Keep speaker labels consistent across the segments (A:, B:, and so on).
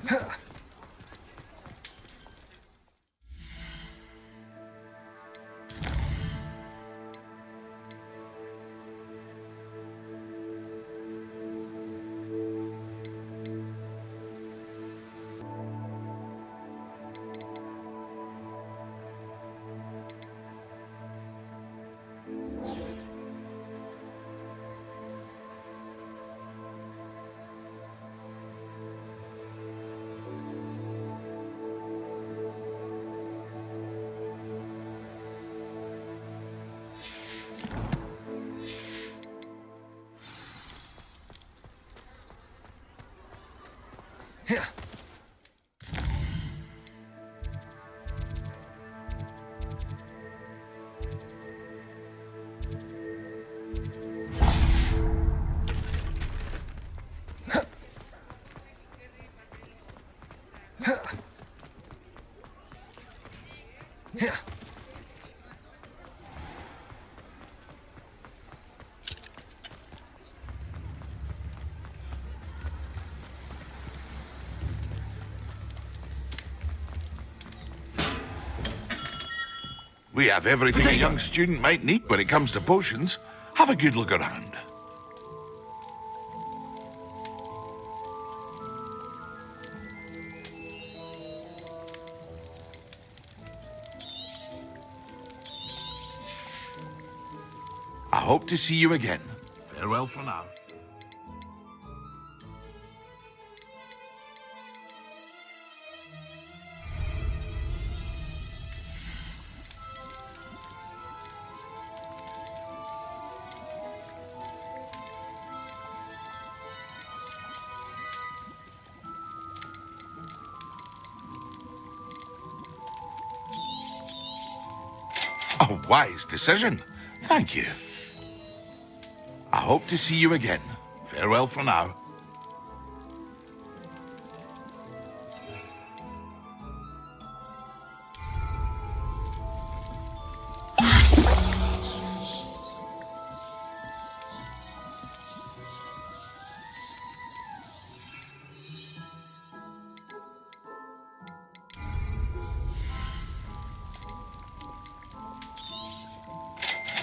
A: Here. Here.
B: We have everything a young student might need when it comes to potions. Have a good look around. I hope to see you again. Farewell for now. A wise decision. Thank you. I hope to see you again. Farewell for now.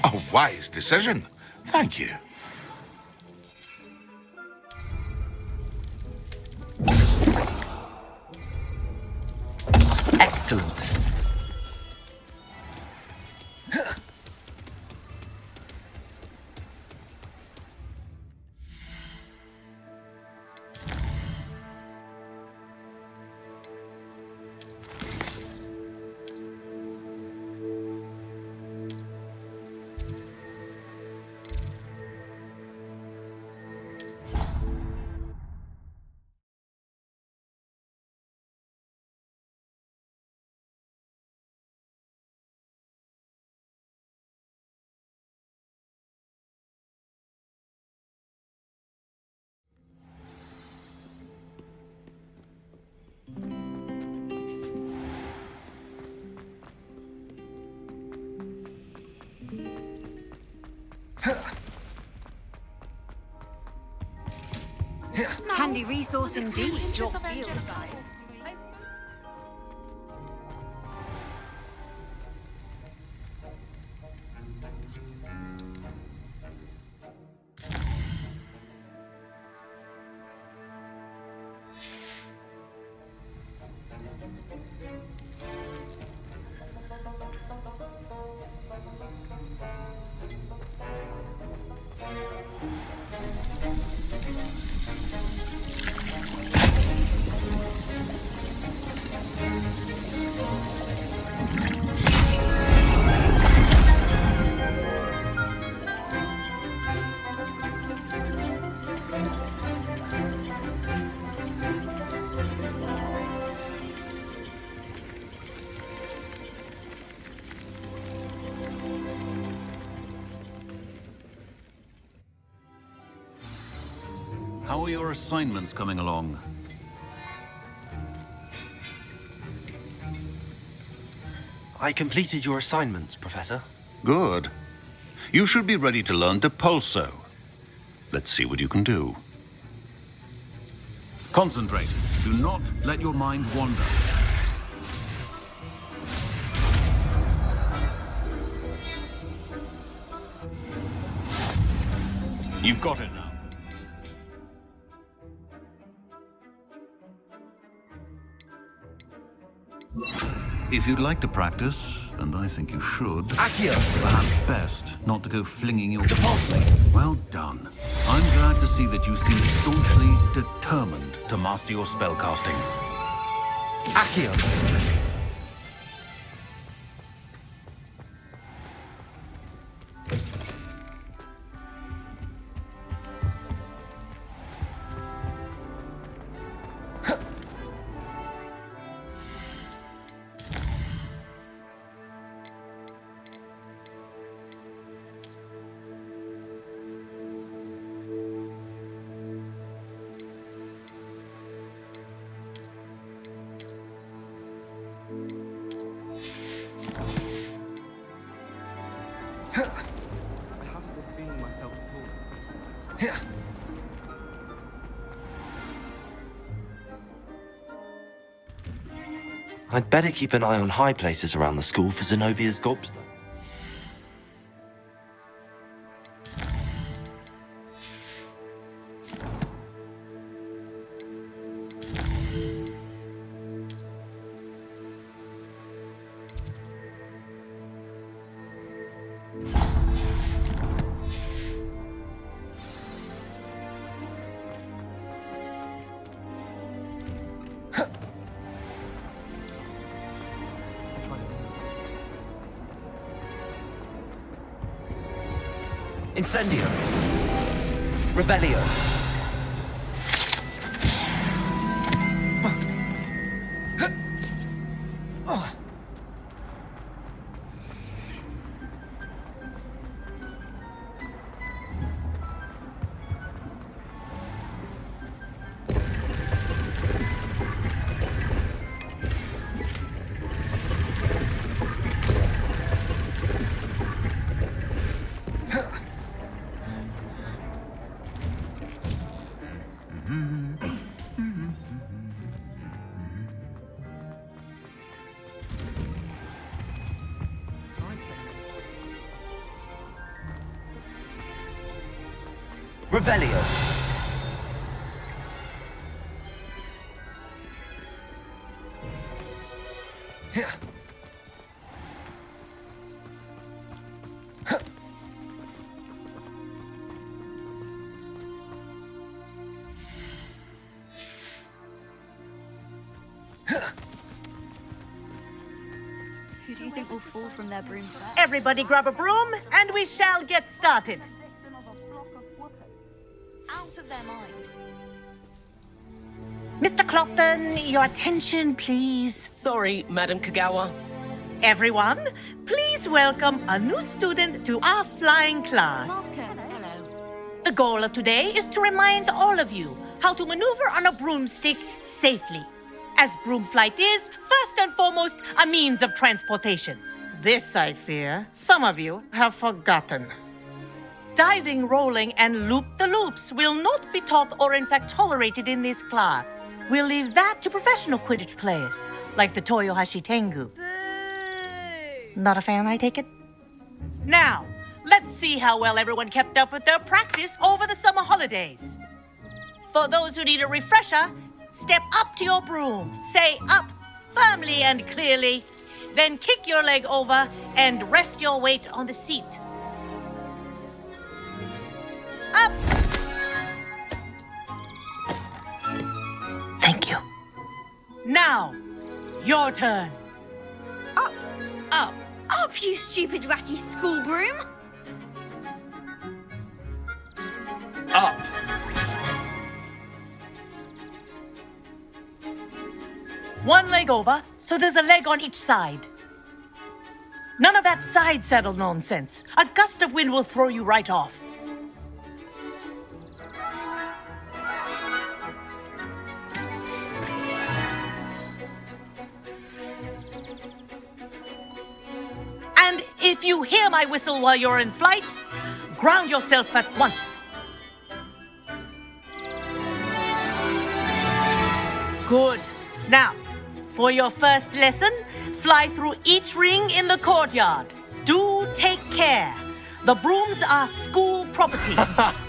B: A wise decision. Thank you.
A: Excellent.
C: Handy resource indeed, your field guide.
D: How are your assignments coming along?
A: I completed your assignments, Professor.
D: Good. You should be ready to learn to pulso. Let's see what you can do. Concentrate. Do not let your mind wander. You've got it now. If you'd like to practice, and I think you should, perhaps best not to go flinging your... Well done. I'm glad to see that you seem staunchly determined to master your spellcasting.
A: I'd better keep an eye on high places around the school for Zenobia's gobstones.
E: Incendio. Revelio. Revelio.
F: Who do you think will fall from their broom first?
G: Everybody grab a broom, and we shall get started.
F: Out of their mind.
G: Mr. Clockton, your attention, please.
E: Sorry, Madam Kagawa.
G: Everyone, please welcome a new student to our flying class.
F: Malcolm. Hello.
G: The goal of today is to remind all of you how to maneuver on a broomstick safely, as broom flight is, first and foremost, a means of transportation. This, I fear, some of you have forgotten. Diving, rolling, and loop-the-loops will not be taught or in fact tolerated in this class. We'll leave that to professional Quidditch players, like the Toyohashi Tengu.
F: Boo!
G: Not a fan, I take it? Now, let's see how well everyone kept up with their practice over the summer holidays. For those who need a refresher, step up to your broom, say up firmly and clearly, then kick your leg over and rest your weight on the seat. Up! Thank you. Now, your turn.
F: Up! Up! Up, you stupid ratty school broom!
E: Up.
G: One leg over, so there's a leg on each side. None of that side saddle nonsense. A gust of wind will throw you right off. And if you hear my whistle while you're in flight, ground yourself at once. Good. Now, for your first lesson, fly through each ring in the courtyard. Do take care. The brooms are school property.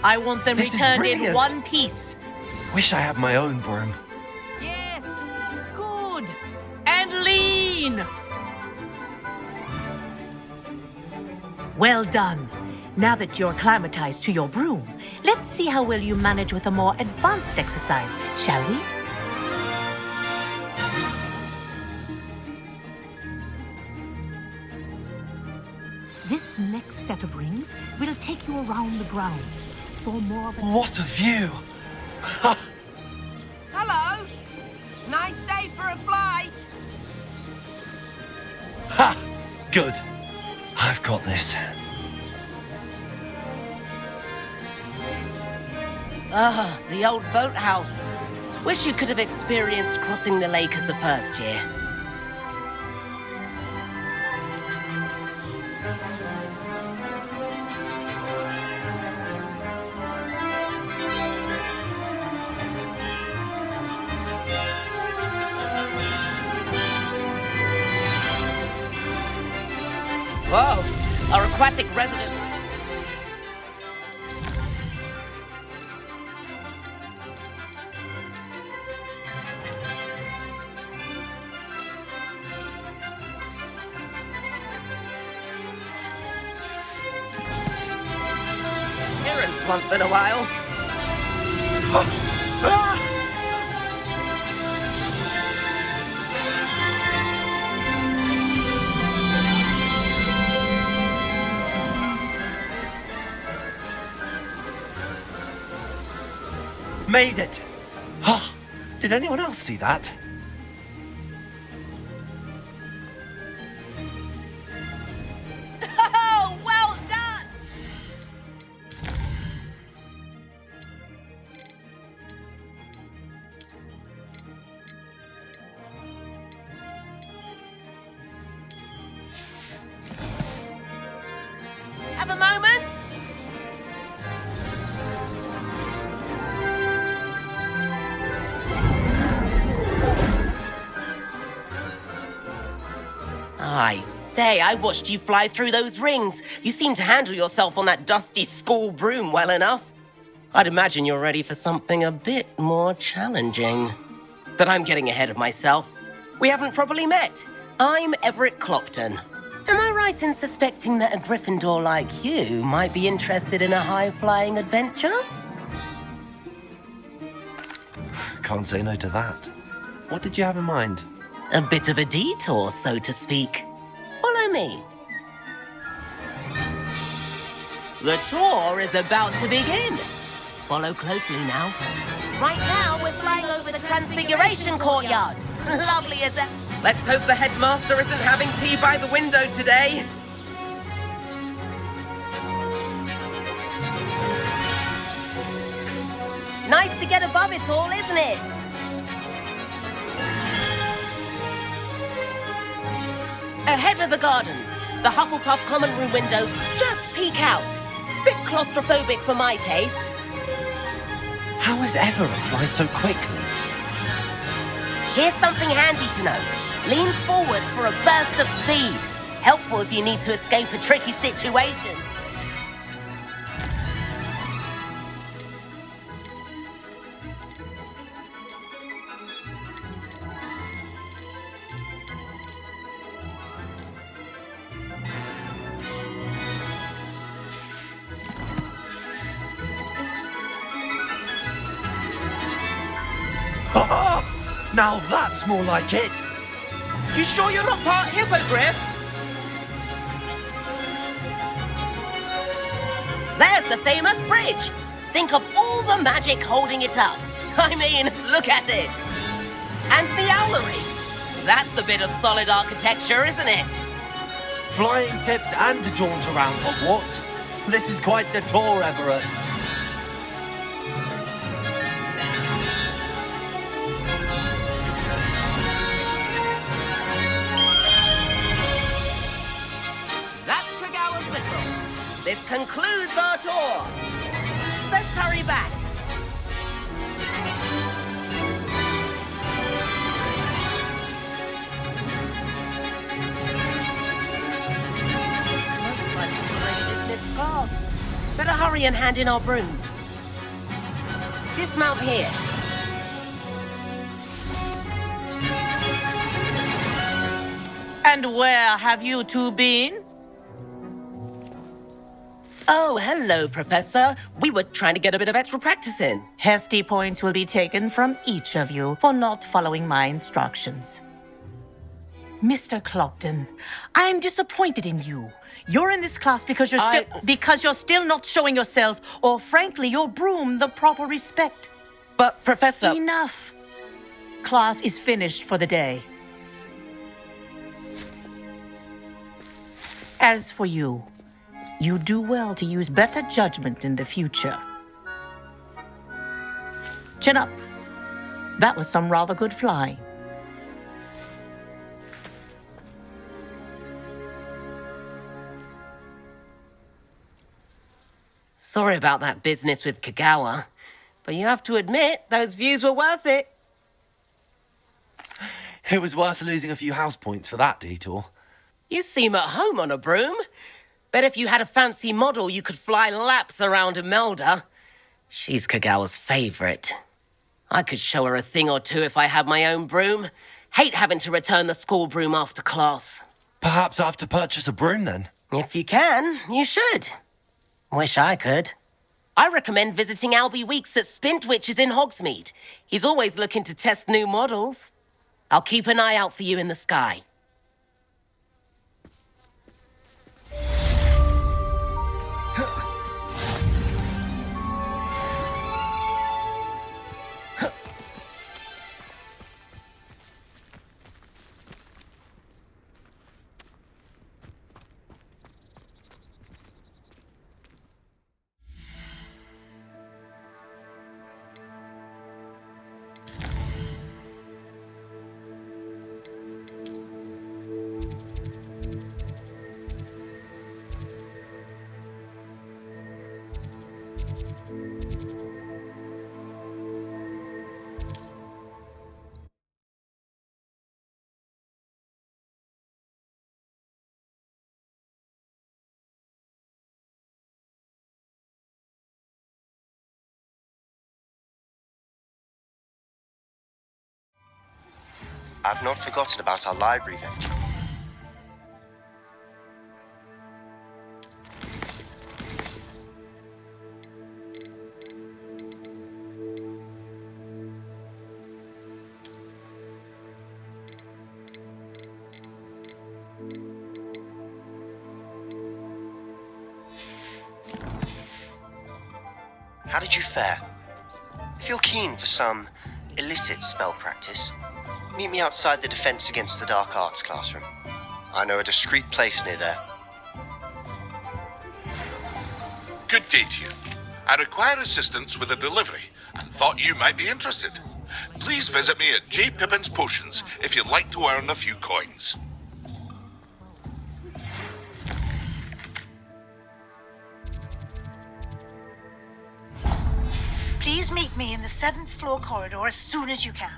G: I want them
A: This is
G: returned in
A: brilliant.
G: one piece.
A: Wish I had my own broom.
G: Yes. Good. And lean. Well done. Now that you're acclimatized to your broom, let's see how well you manage with a more advanced exercise, shall we? This next set of rings will take you around the grounds for more of a...
A: What a view!
H: Hello. Nice day for a flight.
A: Ha! Good. I've got this.
H: Ah, the old boathouse. Wish you could have experienced crossing the lake as the first year. Whoa, our aquatic resident. Appearance once in a while.
A: Made it! Oh, did anyone else see that?
G: Oh, well done! Have a moment?
H: I say, I watched you fly through those rings. You seem to handle yourself on that dusty school broom well enough. I'd imagine you're ready for something a bit more challenging. But I'm getting ahead of myself. We haven't properly met. I'm Everett Clopton. Am I right in suspecting that a Gryffindor like you might be interested in a high-flying adventure?
A: Can't say no to that. What did you have in mind?
H: A bit of a detour, so to speak. Follow me. The tour is about to begin. Follow closely now. Right now, we're flying over the Transfiguration Courtyard. Lovely as a... Let's hope the headmaster isn't having tea by the window today. Nice to get above it all, isn't it? Ahead of the gardens, the Hufflepuff common room windows just peek out. Bit claustrophobic for my taste.
A: How is Everett flying so quickly?
H: Here's something handy to know. Lean forward for a burst of speed. Helpful if you need to escape a tricky situation.
A: Now that's more like it!
H: You sure you're not part hippogriff? There's the famous bridge. Think of all the magic holding it up. I mean, look at it. And the owlery. That's a bit of solid architecture, isn't it?
A: Flying tips and a jaunt around Hogwarts. This is quite the tour, Everett.
H: This concludes our tour. Let's hurry back. hurry and hand in our brooms. Dismount here.
G: And where have you two been?
H: Oh, hello, Professor. We were trying to get a bit of extra practice in.
G: Hefty points will be taken from each of you for not following my instructions. Mr. Clopton, I'm disappointed in you. You're in this class because you're still not showing yourself, or frankly, your broom, the proper respect.
H: But, Professor...
G: Enough. Class is finished for the day. As for you, you do well to use better judgment in the future. Chin up. That was some rather good flying.
H: Sorry about that business with Kagawa, but you have to admit, those views were worth it.
A: It was worth losing a few house points for that detour.
H: You seem at home on a broom. Bet if you had a fancy model, you could fly laps around Imelda. She's Kagawa's favorite. I could show her a thing or two if I had my own broom. Hate having to return the school broom after class.
A: Perhaps I have to purchase a broom then.
H: If you can, you should. Wish I could. I recommend visiting Albie Weeks at Spintwitches in Hogsmeade. He's always looking to test new models. I'll keep an eye out for you in the sky.
I: I've not forgotten about our library venture. How did you fare? If you're keen for some illicit spell practice, meet me outside the Defense Against the Dark Arts classroom. I know a discreet place near there.
B: Good day to you. I require assistance with a delivery and thought you might be interested. Please visit me at J. Pippin's Potions if you'd like to earn a few coins.
J: Please meet me in the 7th floor corridor as soon as you can.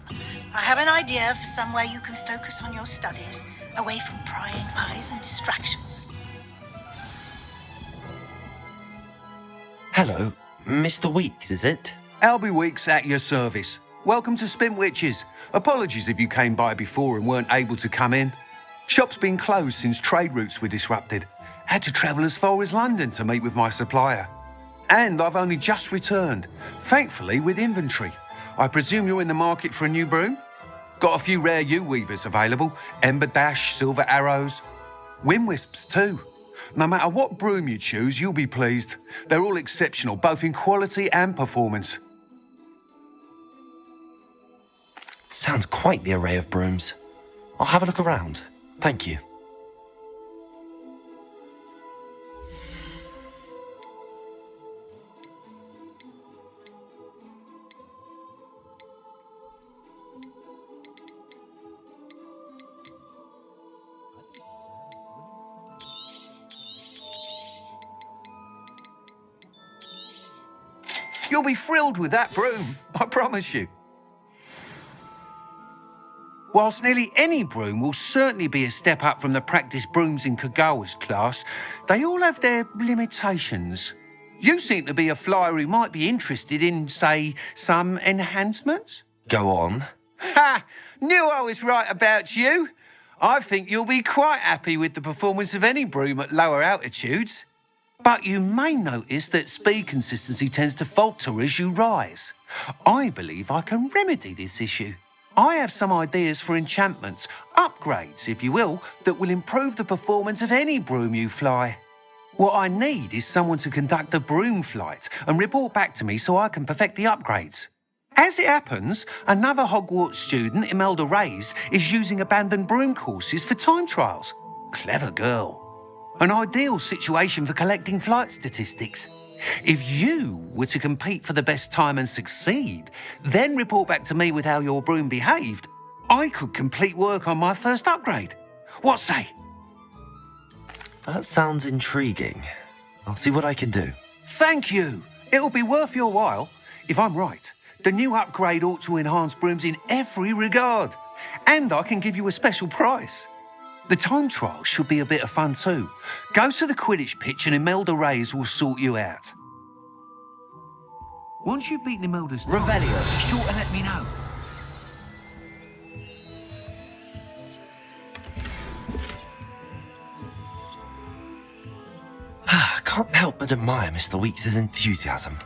J: I have an idea for somewhere you can focus on your studies, away from prying eyes and distractions.
A: Hello, Mr. Weeks, is it?
K: Albie Weeks at your service. Welcome to Spintwitches. Apologies if you came by before and weren't able to come in. Shop's been closed since trade routes were disrupted. Had to travel as far as London to meet with my supplier. And I've only just returned, thankfully with inventory. I presume you're in the market for a new broom? Got a few rare U-weavers available, Ember Dash, Silver Arrows, Wind Wisps too. No matter what broom you choose, you'll be pleased. They're all exceptional, both in quality and performance.
A: Sounds quite the array of brooms. I'll have a look around. Thank you.
K: You'll be thrilled with that broom, I promise you. Whilst nearly any broom will certainly be a step up from the practice brooms in Kagawa's class, they all have their limitations. You seem to be a flyer who might be interested in, say, some enhancements.
A: Go on.
K: Ha! Knew I was right about you. I think you'll be quite happy with the performance of any broom at lower altitudes. But you may notice that speed consistency tends to falter as you rise. I believe I can remedy this issue. I have some ideas for enchantments, upgrades, if you will, that will improve the performance of any broom you fly. What I need is someone to conduct a broom flight and report back to me so I can perfect the upgrades. As it happens, another Hogwarts student, Imelda Reyes, is using abandoned broom courses for time trials. Clever girl. An ideal situation for collecting flight statistics. If you were to compete for the best time and succeed, then report back to me with how your broom behaved, I could complete work on my first upgrade. What say?
A: That sounds intriguing. I'll see what I can do.
K: Thank you. It'll be worth your while. If I'm right, the new upgrade ought to enhance brooms in every regard. And I can give you a special price. The time trial should be a bit of fun too. Go to the Quidditch pitch and Imelda Reyes will sort you out.
D: Once you've beaten Imelda's time,
E: Revelio.
D: be sure to let me know.
A: I can't help but admire Mr. Weeks' enthusiasm.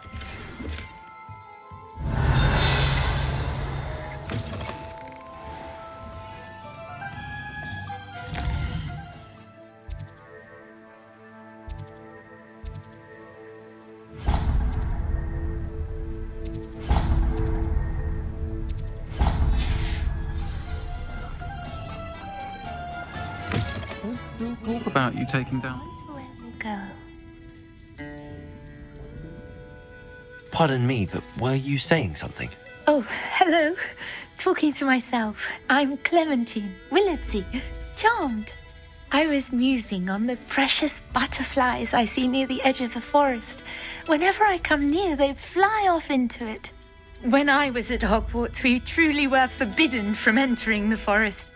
L: Talk about you taking down.
J: Where we go?
A: Pardon me, but were you saying something?
J: Oh, hello. Talking to myself. I'm Clementine Willardsey, charmed. I was musing on the precious butterflies I see near the edge of the forest. Whenever I come near, they fly off into it. When I was at Hogwarts, we truly were forbidden from entering the forest.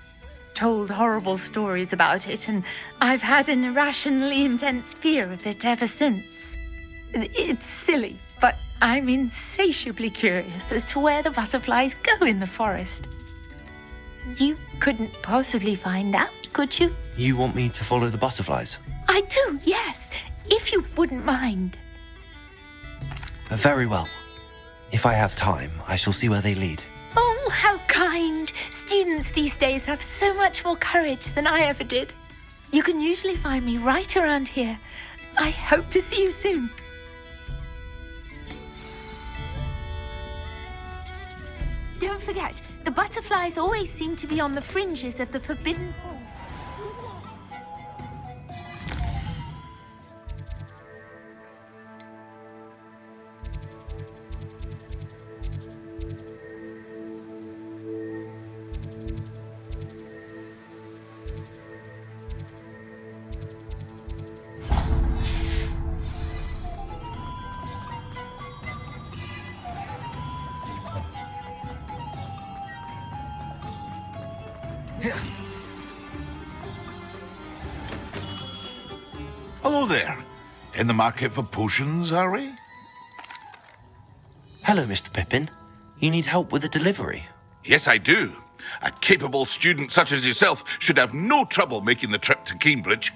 J: Told horrible stories about it, and I've had an irrationally intense fear of it ever since. It's silly, but I'm insatiably curious as to where the butterflies go in the forest. You couldn't possibly find out, could you?
A: You want me to follow the butterflies?
J: I do, yes, if you wouldn't mind.
A: Very well. If I have time, I shall see where they lead.
J: Oh, how kind! Students these days have so much more courage than I ever did. You can usually find me right around here. I hope to see you soon. Don't forget, the butterflies always seem to be on the fringes of the forbidden hall.
B: Hello there. In the market for potions, are we?
A: Hello, Mr. Pippin. You need help with a delivery?
B: Yes, I do. A capable student such as yourself should have no trouble making the trip to Cambridge.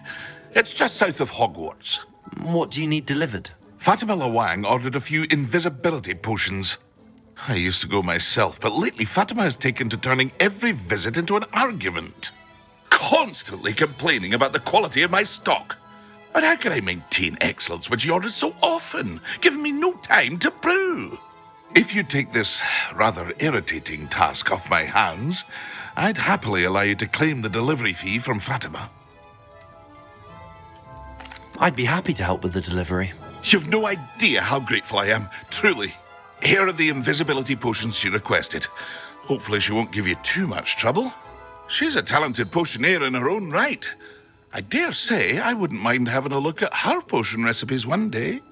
B: It's just south of Hogwarts.
A: What do you need delivered?
B: Fatima Lawang ordered a few invisibility potions. I used to go myself, but lately Fatima has taken to turning every visit into an argument. Constantly complaining about the quality of my stock. But how can I maintain excellence when she orders so often, giving me no time to brew? If you take this rather irritating task off my hands, I'd happily allow you to claim the delivery fee from Fatima.
A: I'd be happy to help with the delivery.
B: You've no idea how grateful I am, truly. Here are the invisibility potions she requested. Hopefully she won't give you too much trouble. She's a talented potioneer in her own right. I dare say I wouldn't mind having a look at her potion recipes one day.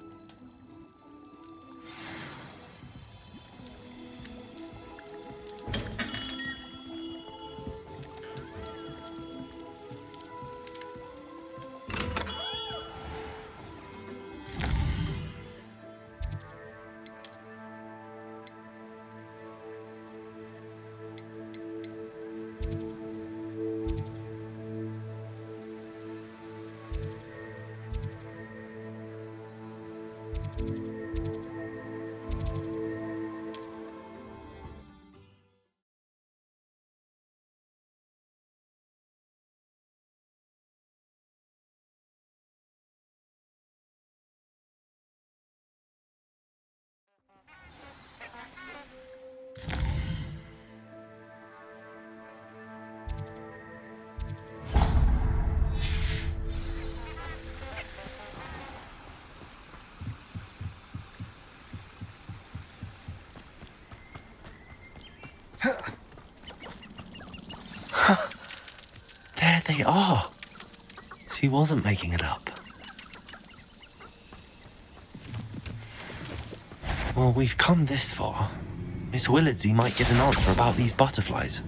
A: There they are. She wasn't making it up. Well, we've come this far. Miss Willardsey might get an answer about these butterflies.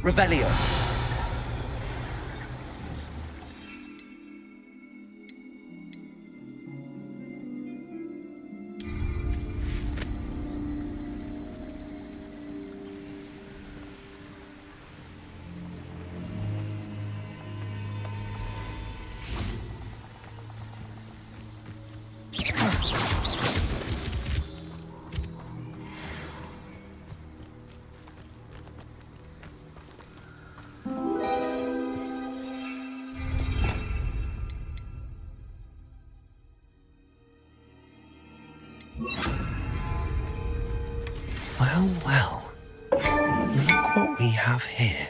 E: Revelio.
A: Well, well. Look what we have here.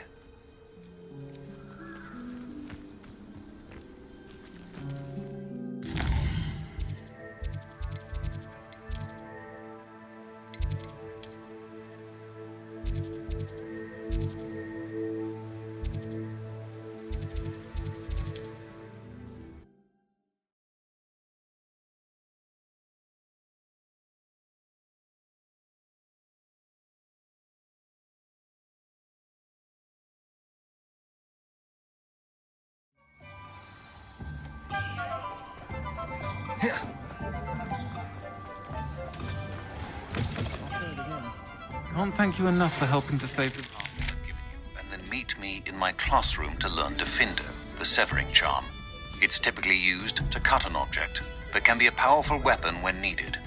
L: Can't thank you enough for helping to save the...
D: And then meet me in my classroom to learn Diffindo, the severing charm. It's typically used to cut an object, but can be a powerful weapon when needed.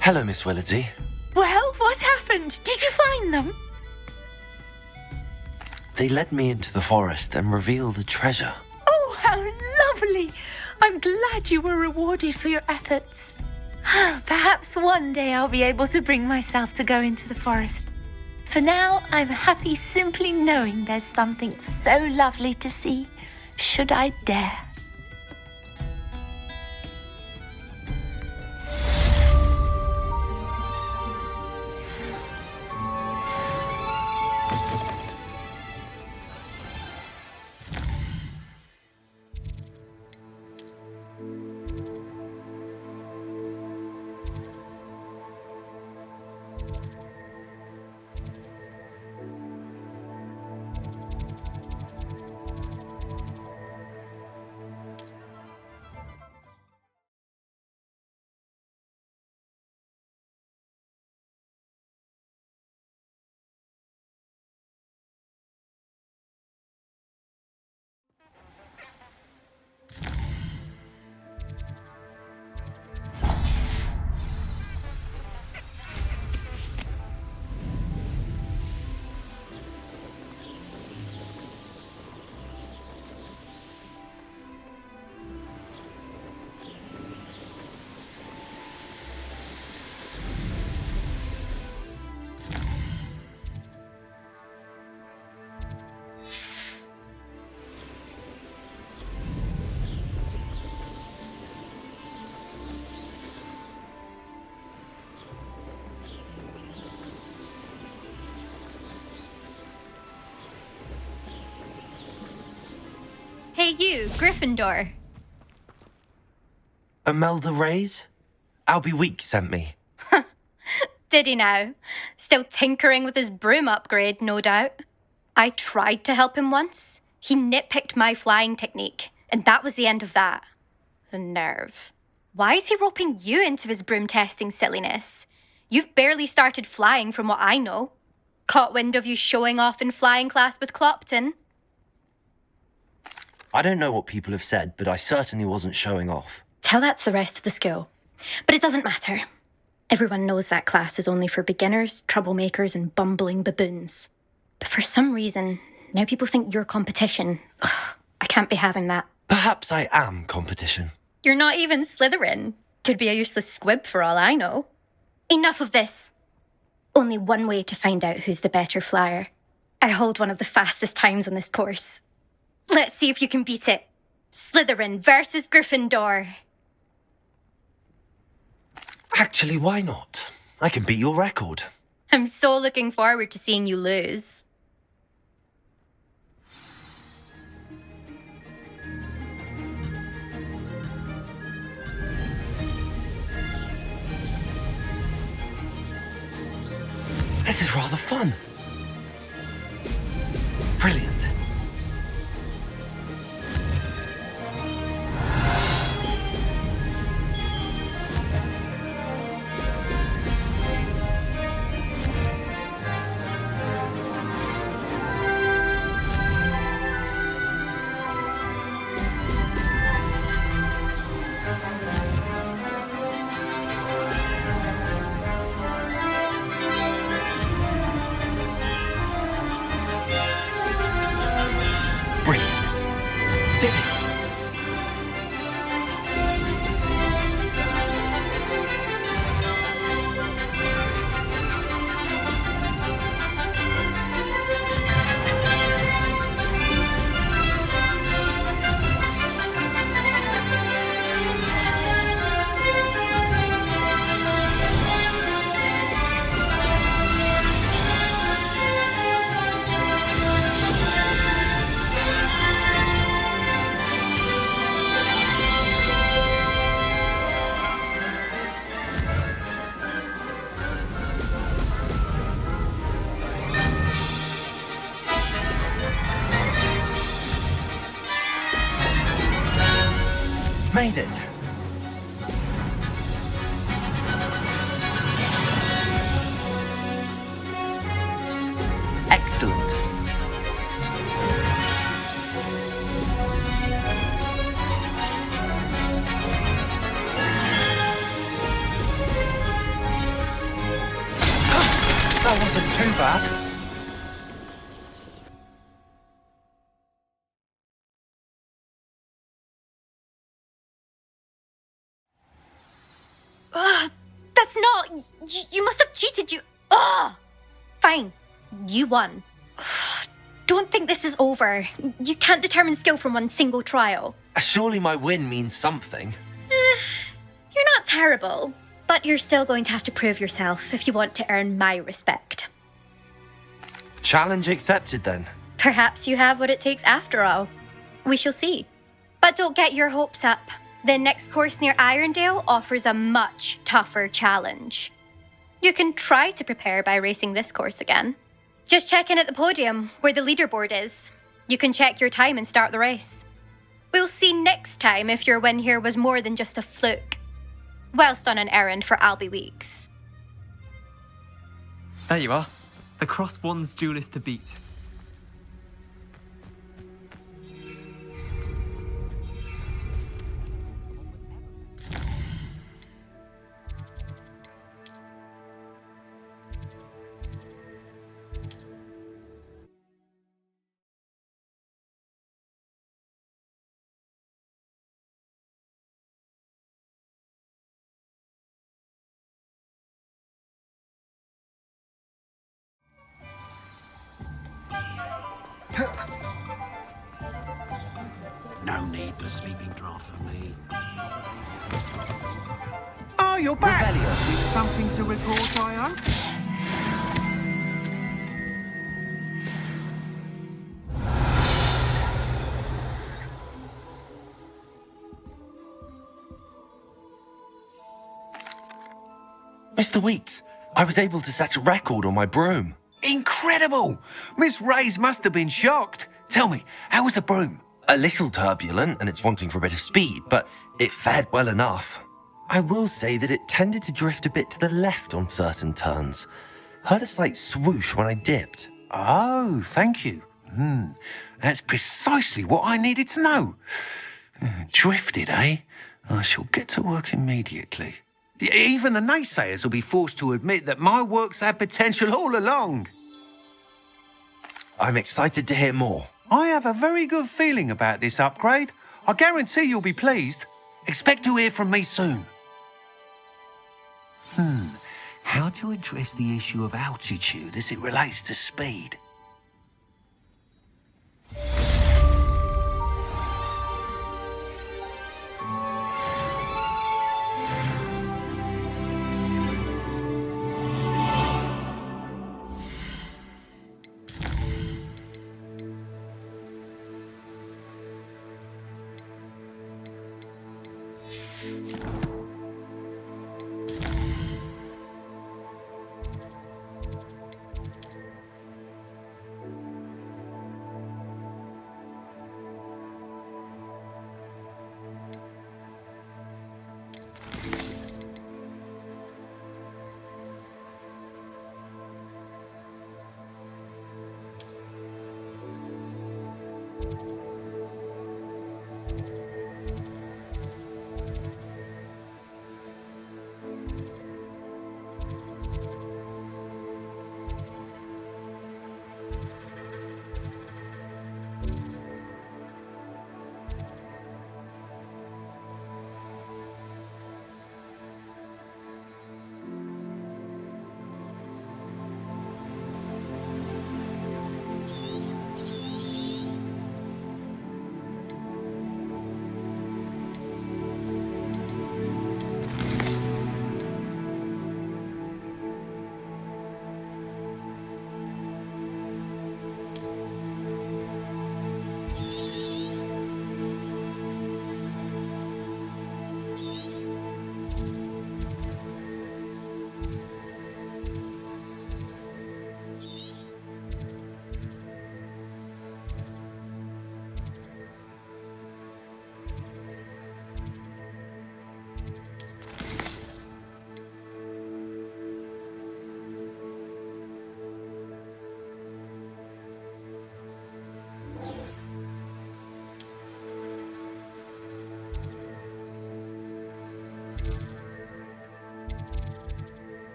A: Hello, Miss Willardsey.
J: Well, what happened? Did you find them?
A: They led me into the forest and revealed a treasure.
J: Oh, how lovely! I'm glad you were rewarded for your efforts. Perhaps one day I'll be able to bring myself to go into the forest. For now, I'm happy simply knowing there's something so lovely to see, should I dare.
F: Hey you, Gryffindor.
A: Imelda Reyes? Albie Week sent me.
F: Did he now? Still tinkering with his broom upgrade, no doubt. I tried to help him once. He nitpicked my flying technique, and that was the end of that. The nerve. Why is he roping you into his broom testing silliness? You've barely started flying from what I know. Caught wind of you showing off in flying class with Clopton.
A: I don't know what people have said, but I certainly wasn't showing off.
F: Tell that to the rest of the school. But it doesn't matter. Everyone knows that class is only for beginners, troublemakers, and bumbling baboons. But for some reason, now people think you're competition. I can't be having that.
A: Perhaps I am competition.
F: You're not even Slytherin. Could be a useless squib for all I know. Enough of this. Only one way to find out who's the better flyer. I hold one of the fastest times on this course. Let's see if you can beat it. Slytherin versus Gryffindor.
A: Actually, why not? I can beat your record.
F: I'm so looking forward to seeing you lose.
A: This is rather fun. Brilliant. Brilliant. Did it. Made it. Excellent. That wasn't too bad.
F: That's not... You must have cheated, you... Ugh! Fine. You won. Don't think this is over. You can't determine skill from one single trial.
A: Surely my win means something.
F: You're not terrible, but you're still going to have to prove yourself if you want to earn my respect.
A: Challenge accepted then.
F: Perhaps you have what it takes after all. We shall see. But don't get your hopes up. The next course near Irondale offers a much tougher challenge. You can try to prepare by racing this course again. Just check in at the podium, where the leaderboard is. You can check your time and start the race. We'll see next time if your win here was more than just a fluke. Whilst on an errand for Albie Weeks.
M: There you are. The Crosswands duelist to beat.
N: No need for sleeping draft for me.
K: Oh, you're back!
N: With something to report, I hope?
A: Mr. Weeks, I was able to set a record on my broom.
K: Incredible! Miss Reyes must have been shocked. Tell me, how was the broom?
A: A little turbulent and it's wanting for a bit of speed, but it fared well enough. I will say that it tended to drift a bit to the left on certain turns. Heard a slight swoosh when I dipped.
K: Oh, thank you. That's precisely what I needed to know. Drifted, eh? I shall get to work immediately. Even the naysayers will be forced to admit that my work's had potential all along.
A: I'm excited to hear more.
K: I have a very good feeling about this upgrade. I guarantee you'll be pleased. Expect to hear from me soon. How to address the issue of altitude as it relates to speed?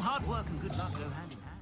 N: Hard work and good luck go hand in hand.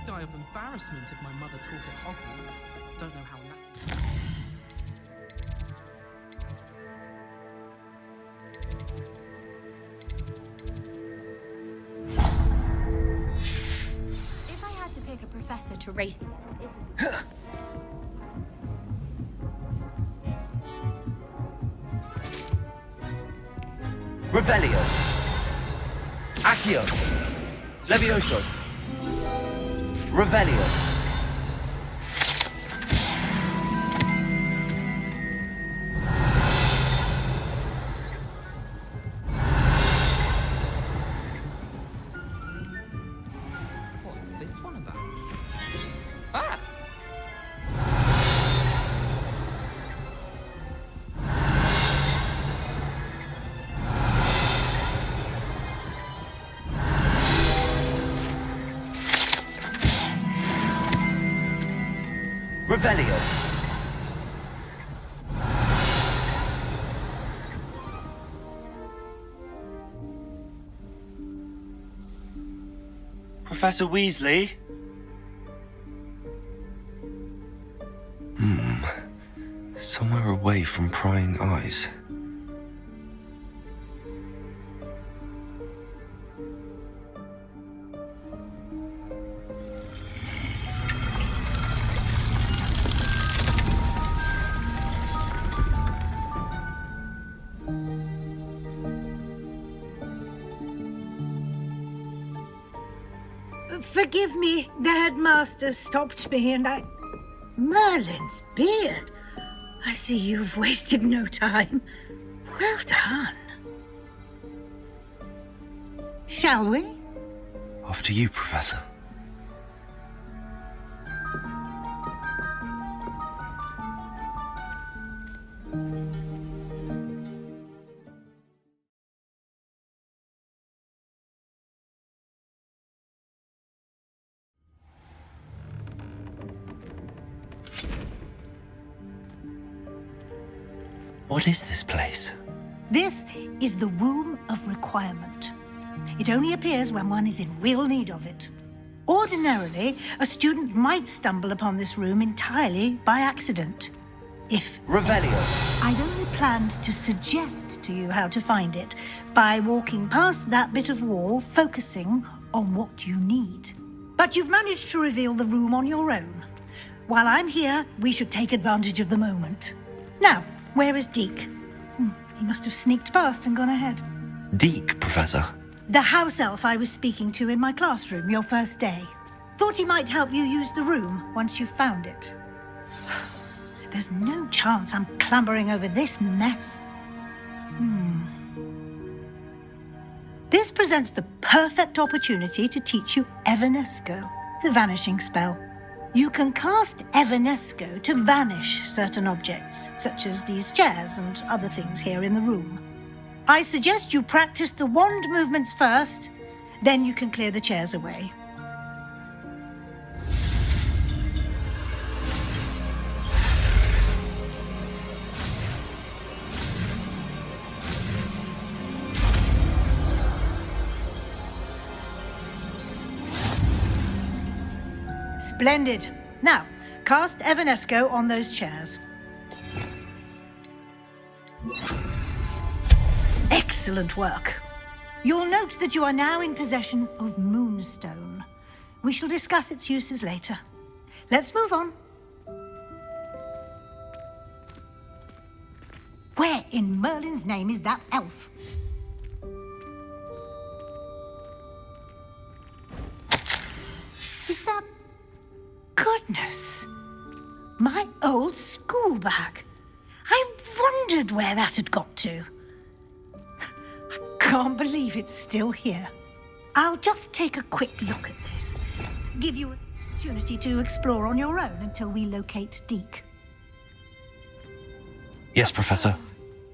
L: die of embarrassment if my mother taught at Hogwarts. Don't know how Latin.
F: If I had to pick a professor to race...
E: Revelio. Accio. Levioso. Revelio. What's this one about? Ah! Revelio.
I: Professor Weasley?
A: Somewhere away from prying eyes.
O: Forgive me, the headmaster stopped me and I... Merlin's beard. I see you've wasted no time. Well done. Shall we?
A: After you, Professor. What is this place?
O: This is the Room of Requirement. It only appears when one is in real need of it. Ordinarily, a student might stumble upon this room entirely by accident. If...
E: Revelio.
O: I'd only planned to suggest to you how to find it by walking past that bit of wall, focusing on what you need. But you've managed to reveal the room on your own. While I'm here, we should take advantage of the moment. Now, where is Deke? He must have sneaked past and gone ahead.
A: Deke, Professor.
O: The house elf I was speaking to in my classroom your first day. Thought he might help you use the room once you found it. There's no chance I'm clambering over this mess. This presents the perfect opportunity to teach you Evanesco, the vanishing spell. You can cast Evanesco to vanish certain objects, such as these chairs and other things here in the room. I suggest you practice the wand movements first, then you can clear the chairs away. Splendid. Now, cast Evanesco on those chairs. Excellent work. You'll note that you are now in possession of Moonstone. We shall discuss its uses later. Let's move on. Where in Merlin's name is that elf? Is that... Goodness! My old school bag. I wondered where that had got to. I can't believe it's still here. I'll just take a quick look at this. Give you an opportunity to explore on your own until we locate Deke.
A: Yes, Professor.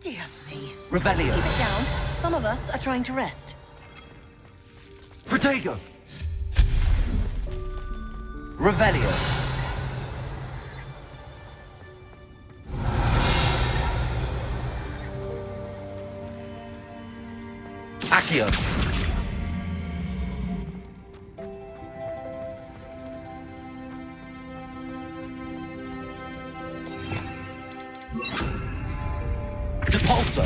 O: Dear me.
E: Revelio.
P: Keep it down. Some of us are trying to rest.
E: Protego. Revelio. Accio.
A: Depulso.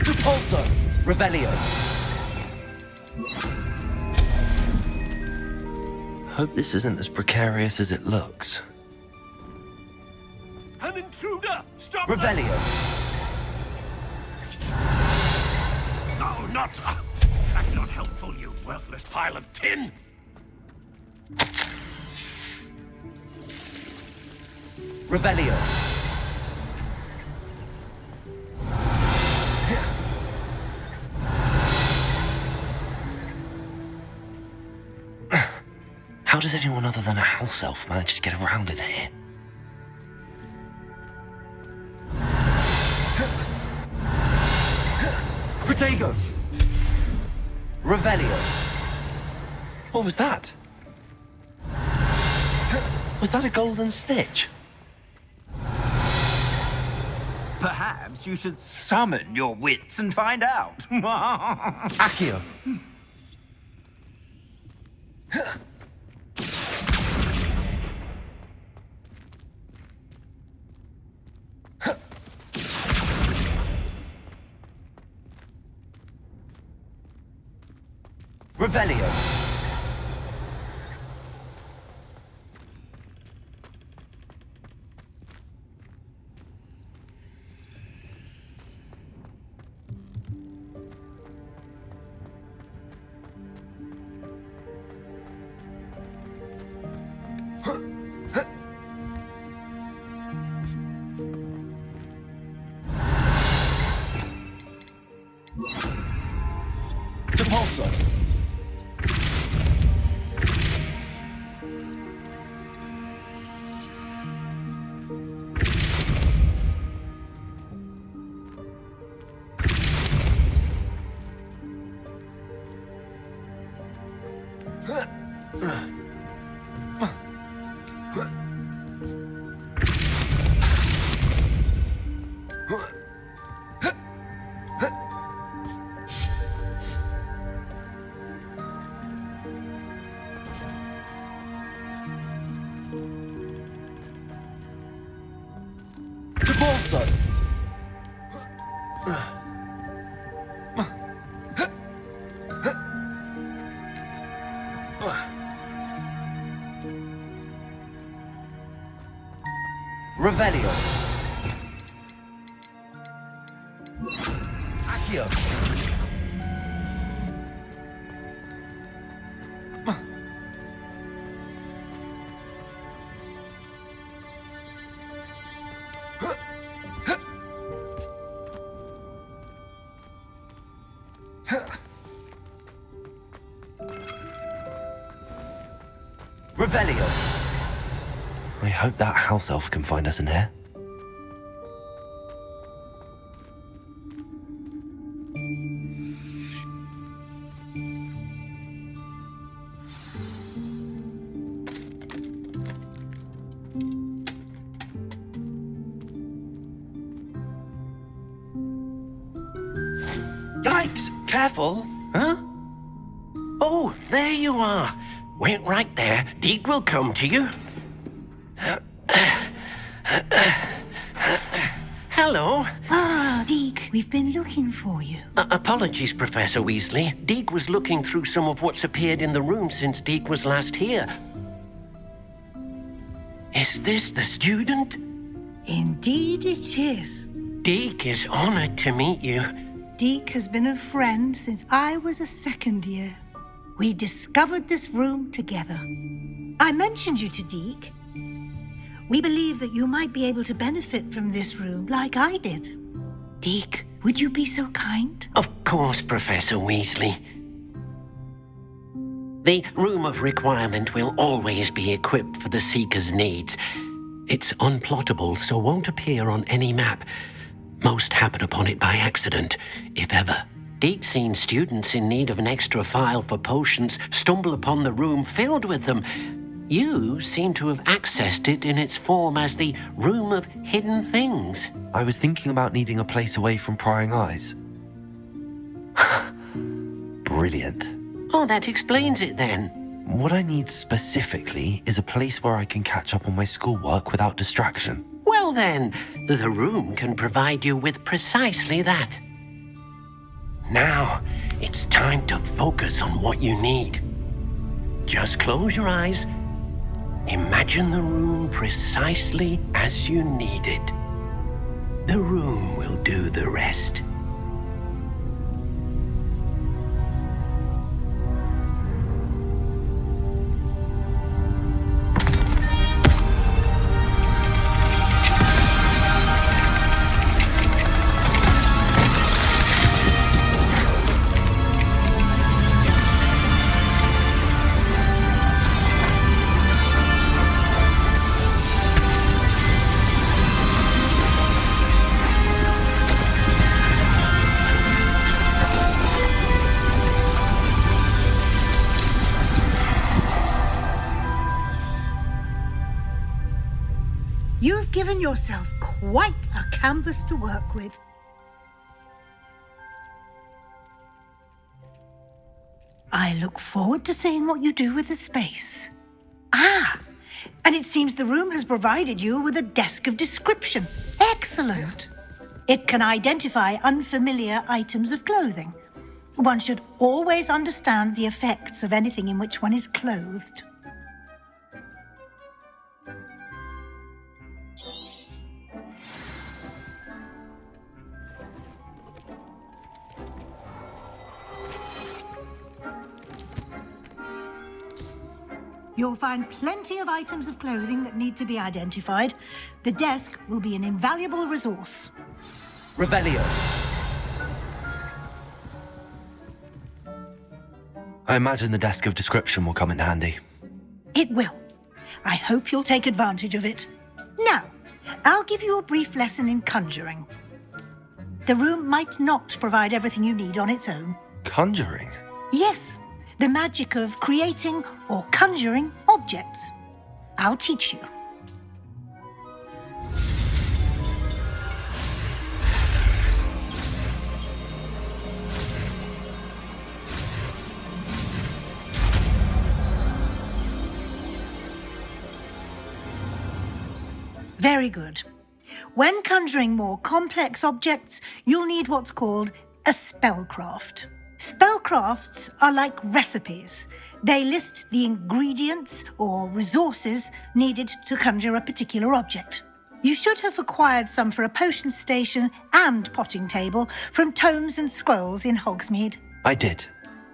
A: Depulso. Revelio. Hope this isn't as precarious as it looks.
Q: An intruder! Stop!
A: Revelio.
Q: No, not... that's not helpful, you worthless pile of tin!
A: Revelio. How does anyone other than a house elf manage to get around in here? Protego! Revelio. What was that? Was that a golden stitch?
R: Perhaps you should summon your wits and find out.
A: Accio. Revelio. Depulso. Depulso. Revelio. Accio. Revelio. I hope that house elf can find us in here.
S: Yikes! Careful! Huh? Oh, there you are. Wait right there. Deed will come to you. Hello.
O: Ah, Deke, we've been looking for you.
S: Apologies, Professor Weasley. Deke was looking through some of what's appeared in the room since Deke was last here. Is this the student?
O: Indeed it is.
S: Deke is honored to meet you.
O: Deke has been a friend since I was a second year. We discovered this room together. I mentioned you to Deke. We believe that you might be able to benefit from this room like I did. Deke, would you be so kind?
S: Of course, Professor Weasley. The Room of Requirement will always be equipped for the Seeker's needs. It's unplottable, so won't appear on any map. Most happen upon it by accident, if ever. Deke's seen students in need of an extra file for potions stumble upon the room filled with them. You seem to have accessed it in its form as the Room of Hidden Things.
A: I was thinking about needing a place away from prying eyes. Brilliant.
S: Oh, that explains it then.
A: What I need specifically is a place where I can catch up on my schoolwork without distraction.
S: Well then, the room can provide you with precisely that. Now, it's time to focus on what you need. Just close your eyes. Imagine the room precisely as you need it. The room will do the rest.
O: You've given yourself quite a canvas to work with. I look forward to seeing what you do with the space. Ah, and it seems the room has provided you with a desk of description. Excellent. It can identify unfamiliar items of clothing. One should always understand the effects of anything in which one is clothed. You'll find plenty of items of clothing that need to be identified. The desk will be an invaluable resource.
E: Revelio.
A: I imagine the desk of description will come in handy.
O: It will. I hope you'll take advantage of it. Now, I'll give you a brief lesson in conjuring. The room might not provide everything you need on its own.
A: Conjuring?
O: Yes, the magic of creating or conjuring objects. I'll teach you. Very good. When conjuring more complex objects, you'll need what's called a spellcraft. Spellcrafts are like recipes. They list the ingredients or resources needed to conjure a particular object. You should have acquired some for a potion station and potting table from tomes and scrolls in Hogsmeade.
A: I did.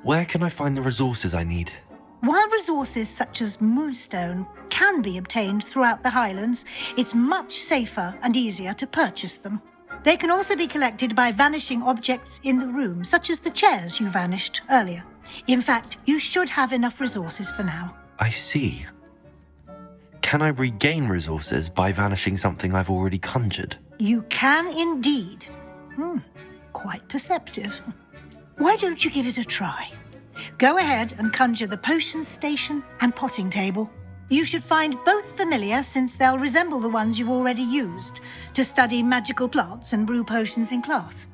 A: Where can I find the resources I need?
O: While resources such as moonstone can be obtained throughout the Highlands, it's much safer and easier to purchase them. They can also be collected by vanishing objects in the room, such as the chairs you vanished earlier. In fact, you should have enough resources for now.
A: I see. Can I regain resources by vanishing something I've already conjured?
O: You can indeed. Quite perceptive. Why don't you give it a try? Go ahead and conjure the potion station and potting table. You should find both familiar, since they'll resemble the ones you've already used to study magical plants and brew potions in class.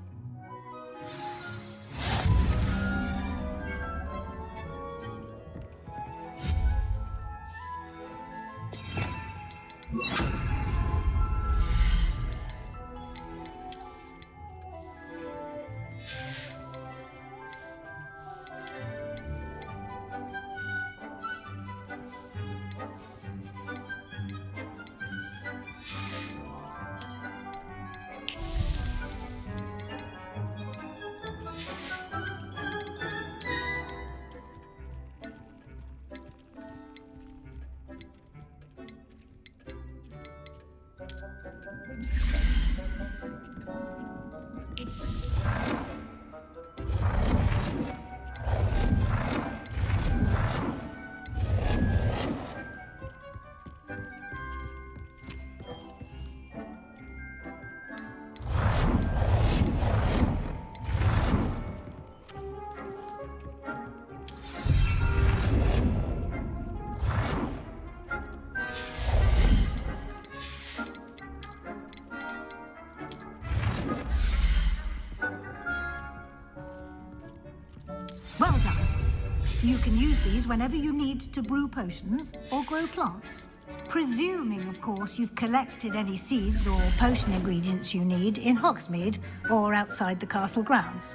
O: Well done. You can use these whenever you need to brew potions or grow plants. Presuming, of course, you've collected any seeds or potion ingredients you need in Hogsmeade or outside the castle grounds.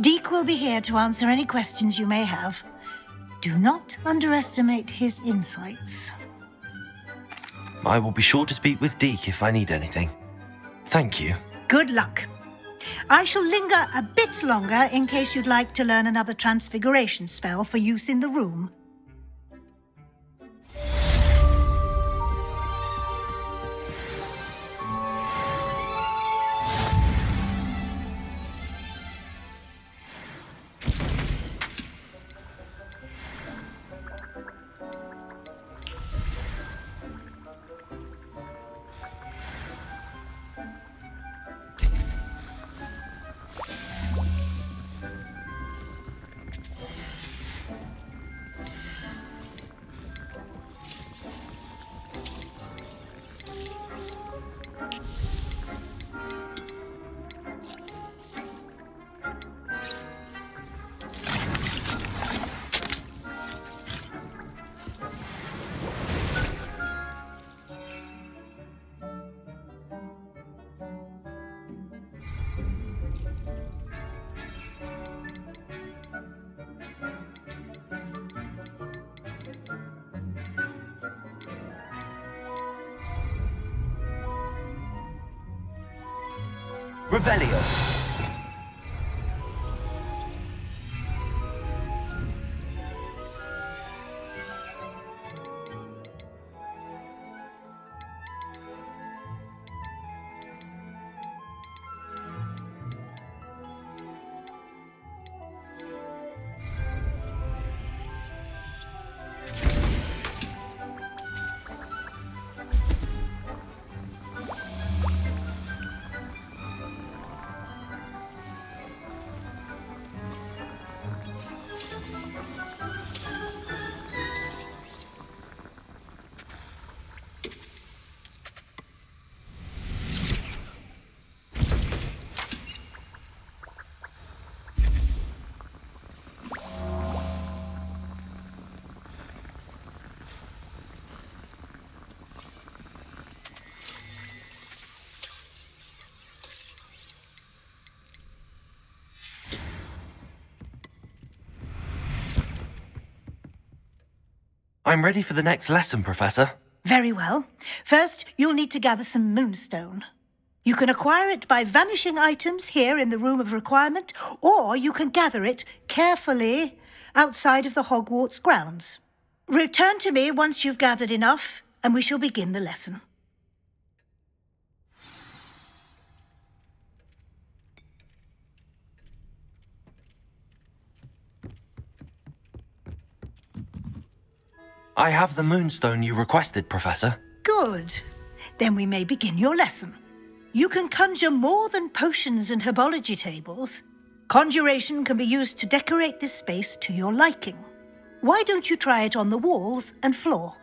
O: Deke will be here to answer any questions you may have. Do not underestimate his insights.
A: I will be sure to speak with Deke if I need anything. Thank you.
O: Good luck. I shall linger a bit longer in case you'd like to learn another transfiguration spell for use in the room.
E: Revelio.
A: I'm ready for the next lesson, Professor.
O: Very well. First, you'll need to gather some moonstone. You can acquire it by vanishing items here in the Room of Requirement, or you can gather it carefully outside of the Hogwarts grounds. Return to me once you've gathered enough, and we shall begin the lesson.
A: I have the moonstone you requested, Professor.
O: Good. Then we may begin your lesson. You can conjure more than potions and herbology tables. Conjuration can be used to decorate this space to your liking. Why don't you try it on the walls and floor?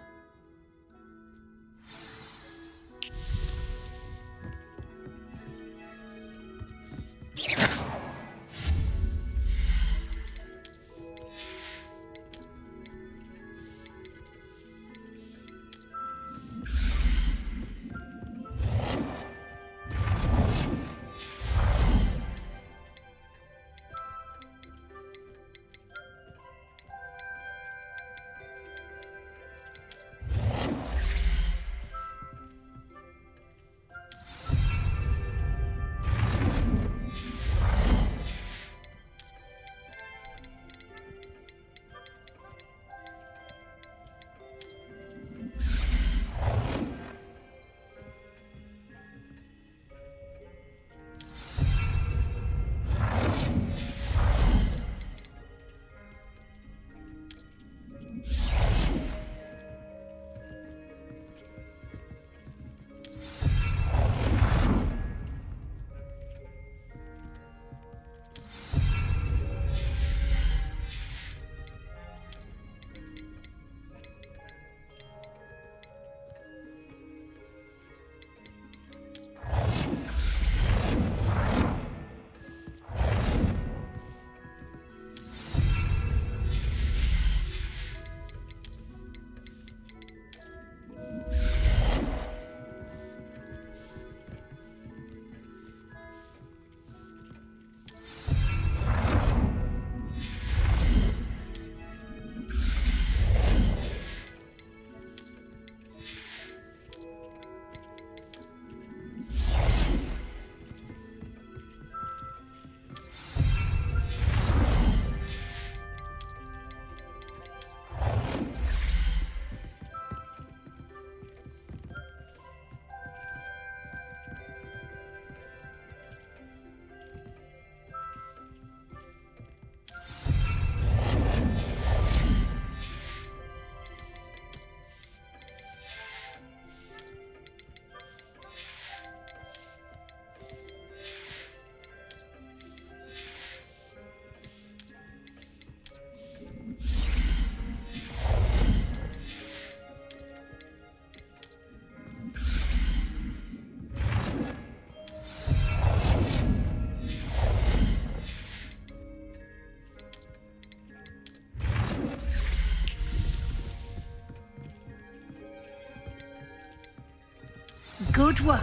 O: Good work.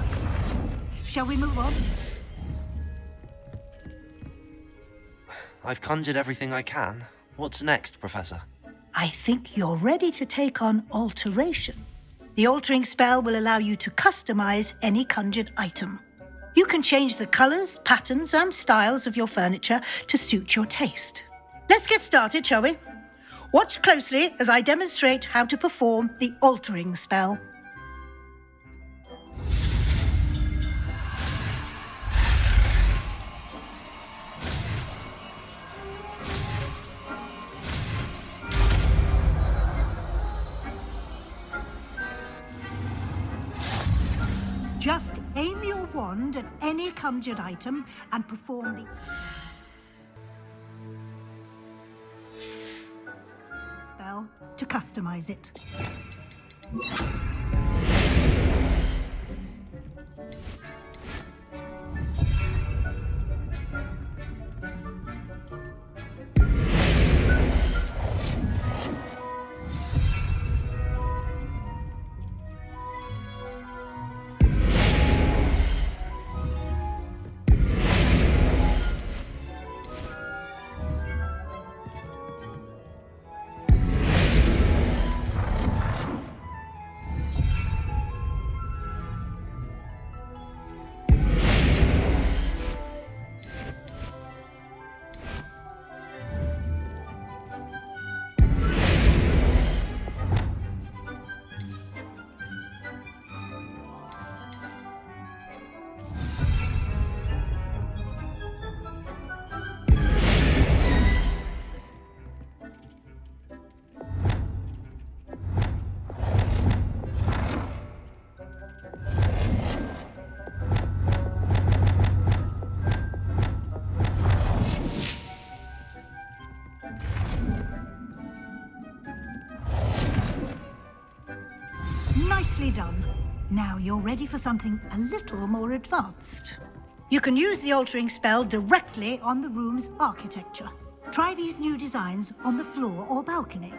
O: Shall we move on?
A: I've conjured everything I can. What's next, Professor?
O: I think you're ready to take on alteration. The altering spell will allow you to customize any conjured item. You can change the colors, patterns, and styles of your furniture to suit your taste. Let's get started, shall we? Watch closely as I demonstrate how to perform the altering spell. Just aim your wand at any conjured item and perform the spell to customize it. Nicely done. Now you're ready for something a little more advanced. You can use the altering spell directly on the room's architecture. Try these new designs on the floor or balcony.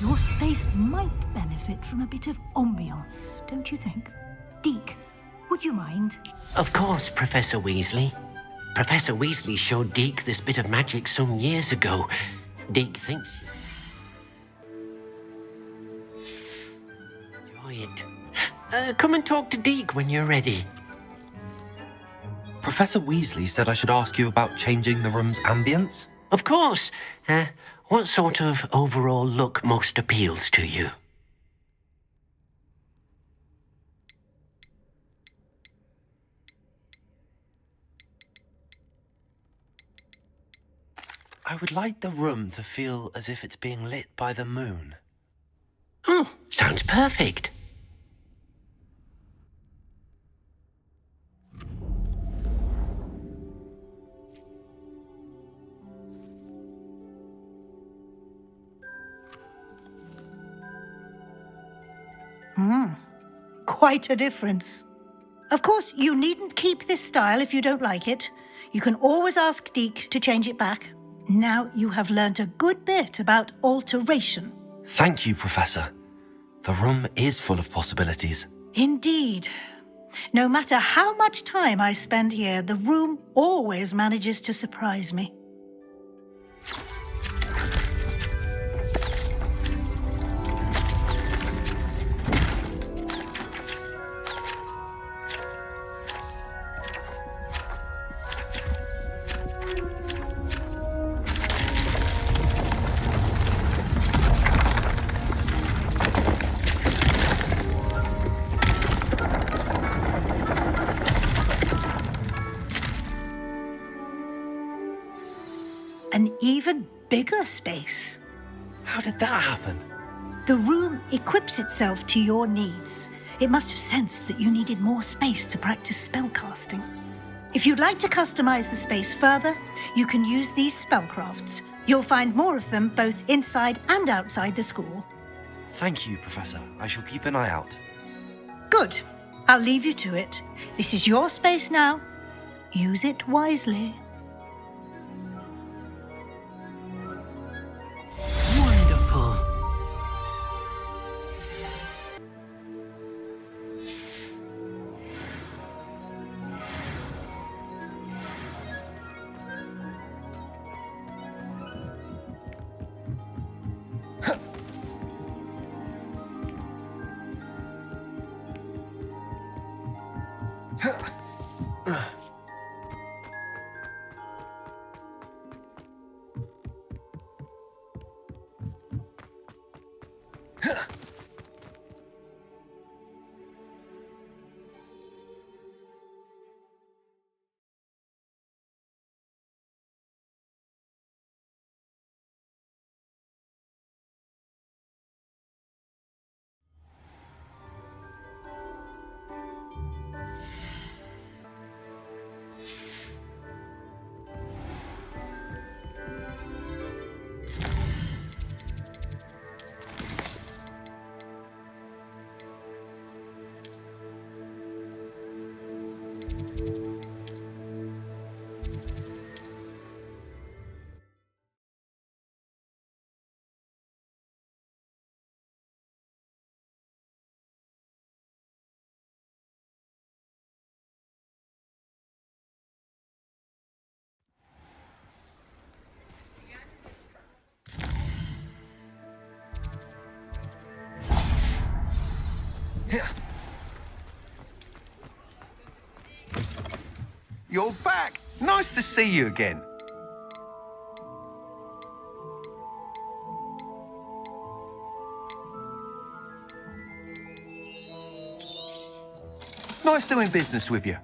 O: Your space might benefit from a bit of ambiance, don't you think? Deke, would you mind?
S: Of course, Professor Weasley. Professor Weasley showed Deke this bit of magic some years ago. Deke thinks you enjoy it. Come and talk to Deke when you're ready.
A: Professor Weasley said I should ask you about changing the room's ambience?
S: Of course. What sort of overall look most appeals to you?
A: I would like the room to feel as if it's being lit by the moon.
S: Oh, sounds perfect.
O: Quite a difference. Of course, you needn't keep this style if you don't like it. You can always ask Deke to change it back. Now you have learnt a good bit about alteration.
A: Thank you, Professor. The room is full of possibilities.
O: Indeed. No matter how much time I spend here, the room always manages to surprise me. bigger space.
A: How did that happen?
O: The room equips itself to your needs. It must have sensed that you needed more space to practice spellcasting. If you'd like to customize the space further, you can use these spellcrafts. You'll find more of them both inside and outside the school.
A: Thank you, Professor. I shall keep an eye out.
O: Good. I'll leave you to it. This is your space now. Use it wisely.
D: Wonderful.
K: You're back! Nice to see you again. Nice doing business with you.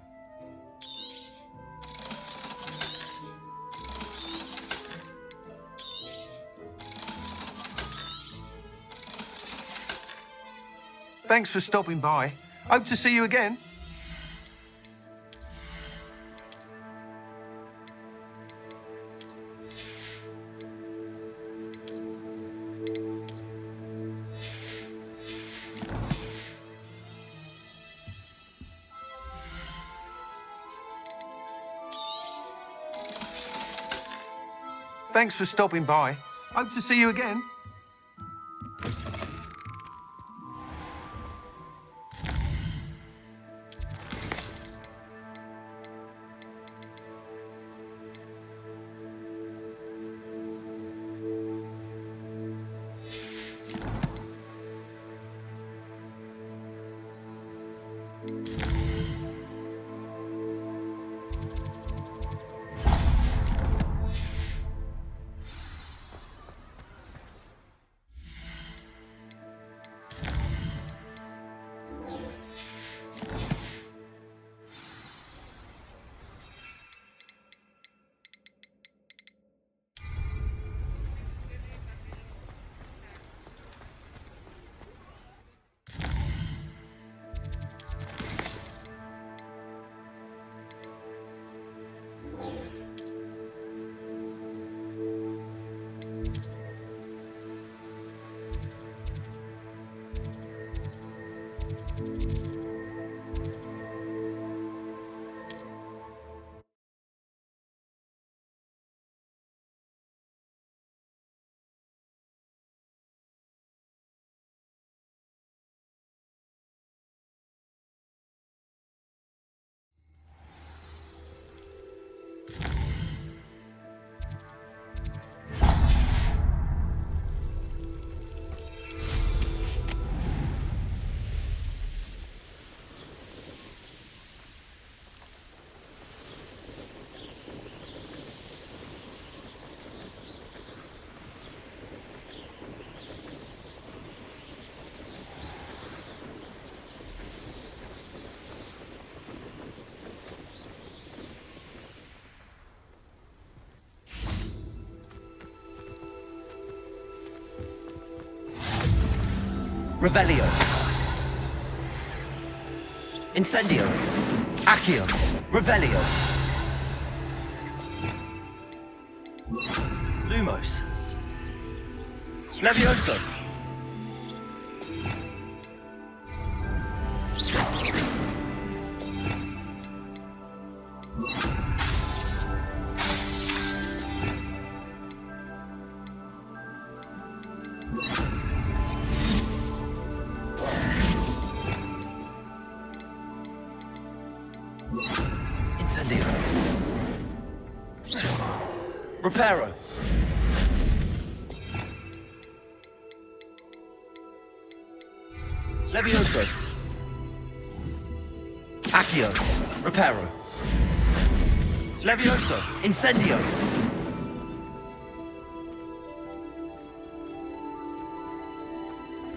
K: Thanks for stopping by. Hope to see you again. Thanks for stopping by. Hope to see you again.
E: Revelio. Incendio. Accio. Revelio. Lumos. Levioso. Incendio. Reparo. Levioso. Accio. Reparo. Levioso. Incendio.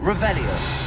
E: Revelio.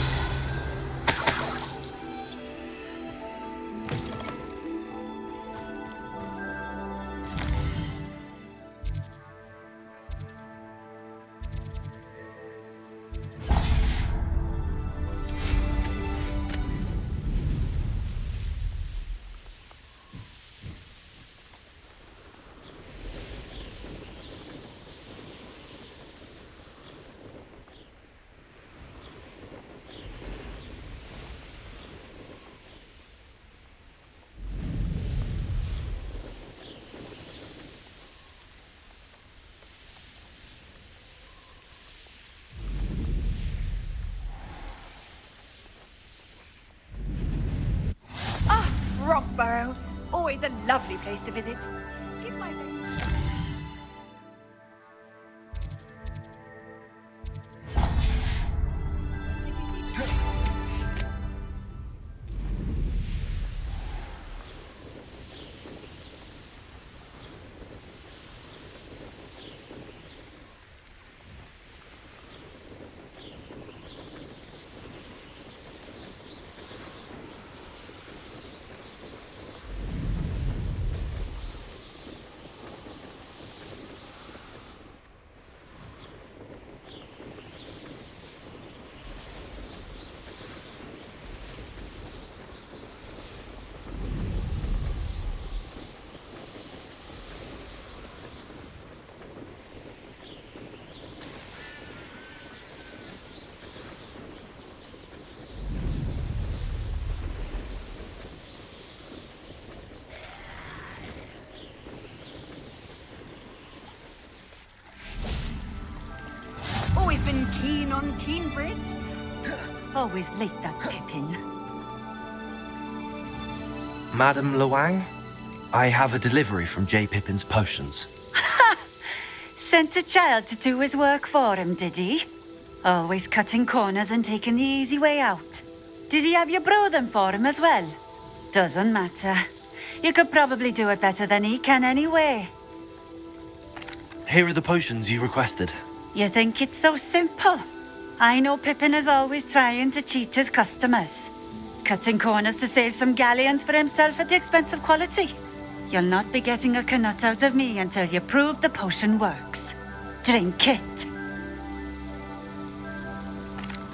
C: Rockborough. Always a lovely place to visit. Give my best. Always been keen on Keenbridge.
O: Always late, that Pippin.
A: Madam Luang, I have a delivery from J. Pippin's Potions.
J: Sent a child to do his work for him, did he? Always cutting corners and taking the easy way out. Did he have you brew them for him as well? Doesn't matter. You could probably do it better than he can anyway.
A: Here are the potions you requested.
J: You think it's so simple? I know Pippin is always trying to cheat his customers. Cutting corners to save some galleons for himself at the expense of quality. You'll not be getting a canut out of me until you prove the potion works. Drink it.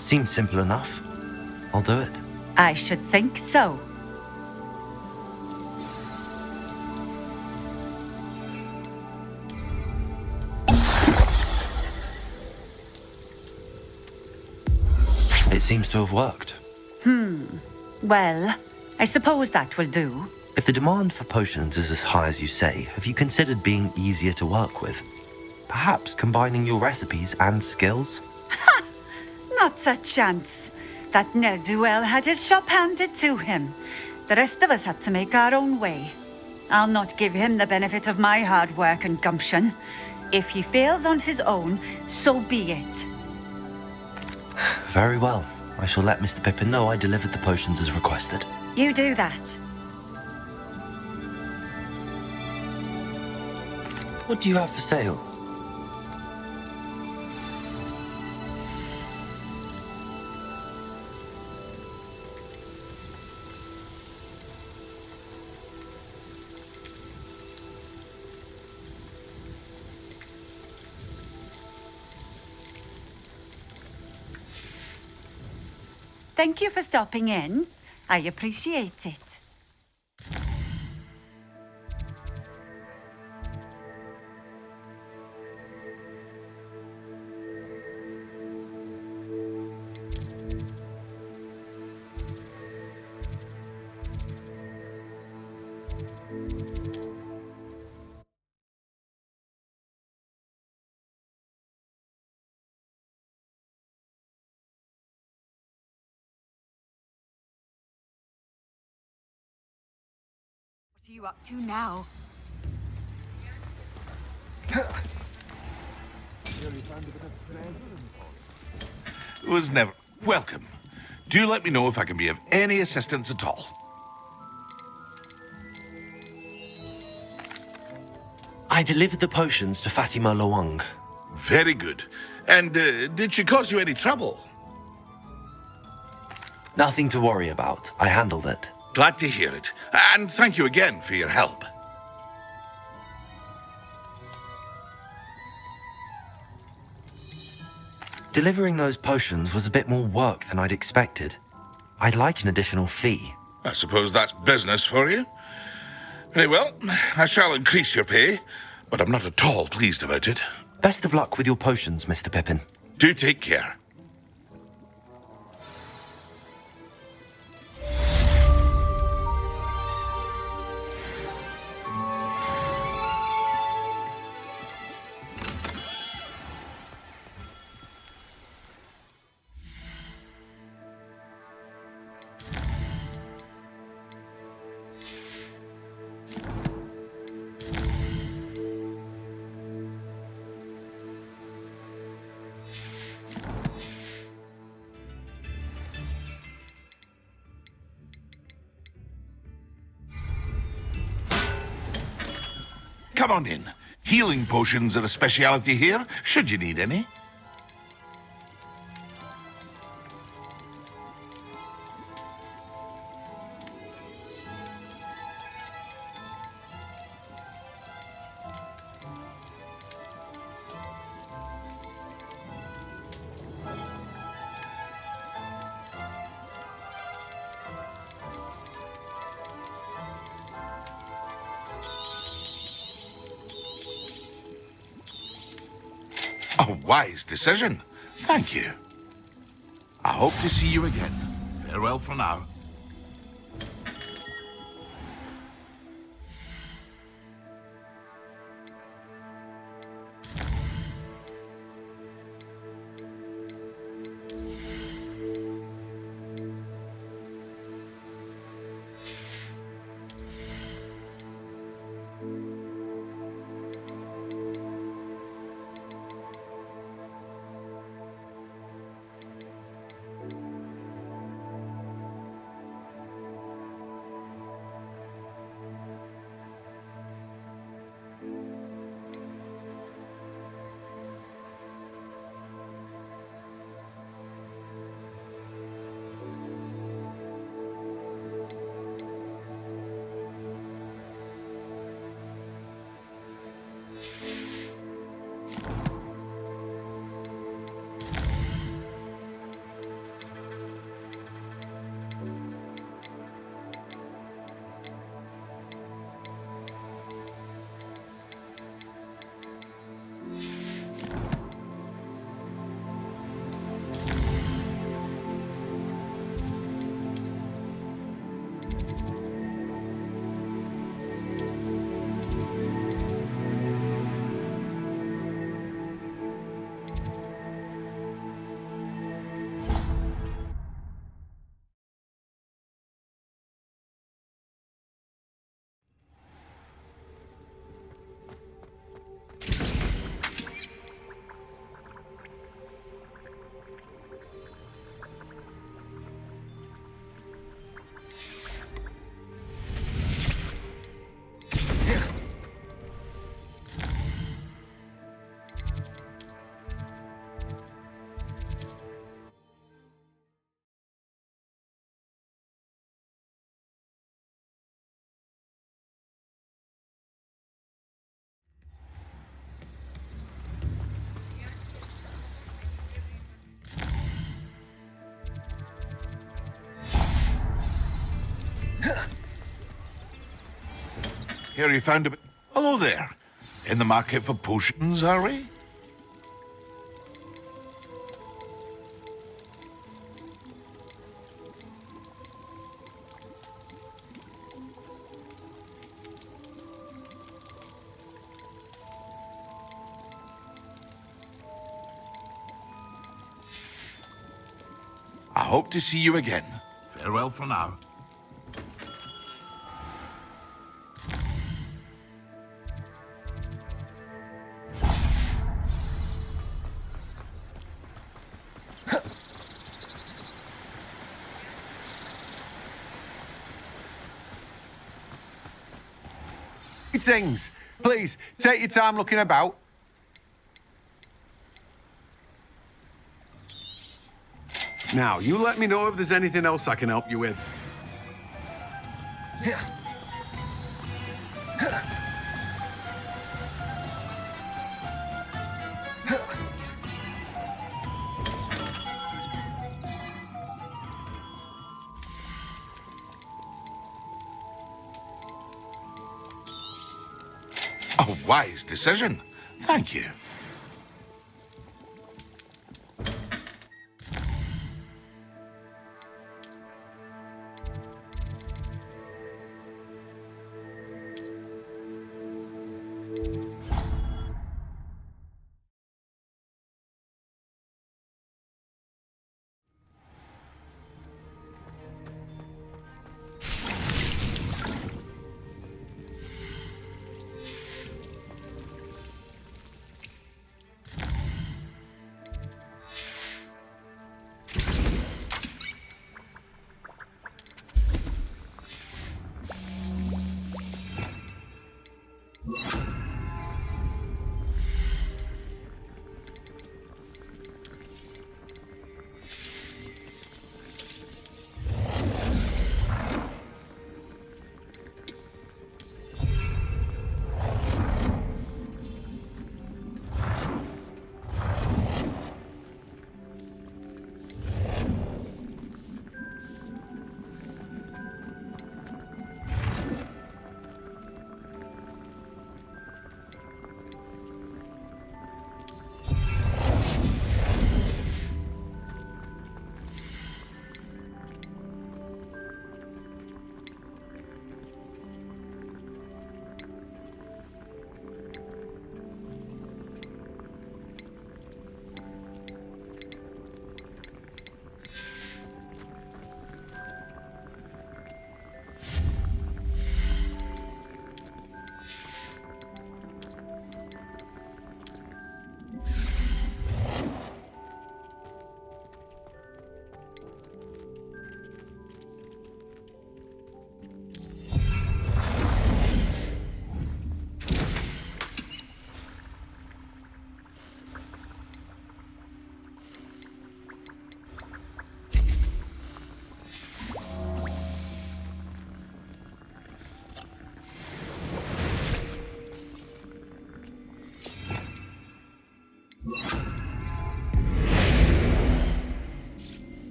A: Seems simple enough. I'll do it.
J: I should think so.
A: It seems to have worked.
J: Well, I suppose that will do.
A: If the demand for potions is as high as you say, have you considered being easier to work with? Perhaps combining your recipes and skills?
J: Not a chance. That ne'er-do-well had his shop handed to him. The rest of us had to make our own way. I'll not give him the benefit of my hard work and gumption. If he fails on his own, so be it.
A: Very well. I shall let Mr. Pippin know I delivered the potions as requested.
J: You do that.
A: What do you have for sale?
C: Thank you for stopping in. I appreciate it. What are you up to now?
B: It was never... Welcome. Do let me know if I can be of any assistance at all.
A: I delivered the potions to Fatima Lawang.
B: Very good. And did she cause you any trouble?
A: Nothing to worry about. I handled it.
B: Glad to hear it. And thank you again for your help.
A: Delivering those potions was a bit more work than I'd expected. I'd like an additional fee.
B: I suppose that's business for you. Very well, I shall increase your pay, but I'm not at all pleased about it.
A: Best of luck with your potions, Mr. Pippin.
B: Do take care. Come on in. Healing potions are a speciality here, should you need any. A wise decision. Thank you. I hope to see you again. Farewell for now. Here you found a bit. Hello there. In the market for potions, are we? I hope to see you again.
Q: Farewell for now.
K: Greetings. Please, take your time looking about. Now, you let me know if there's anything else I can help you with.
B: A wise decision. Thank you.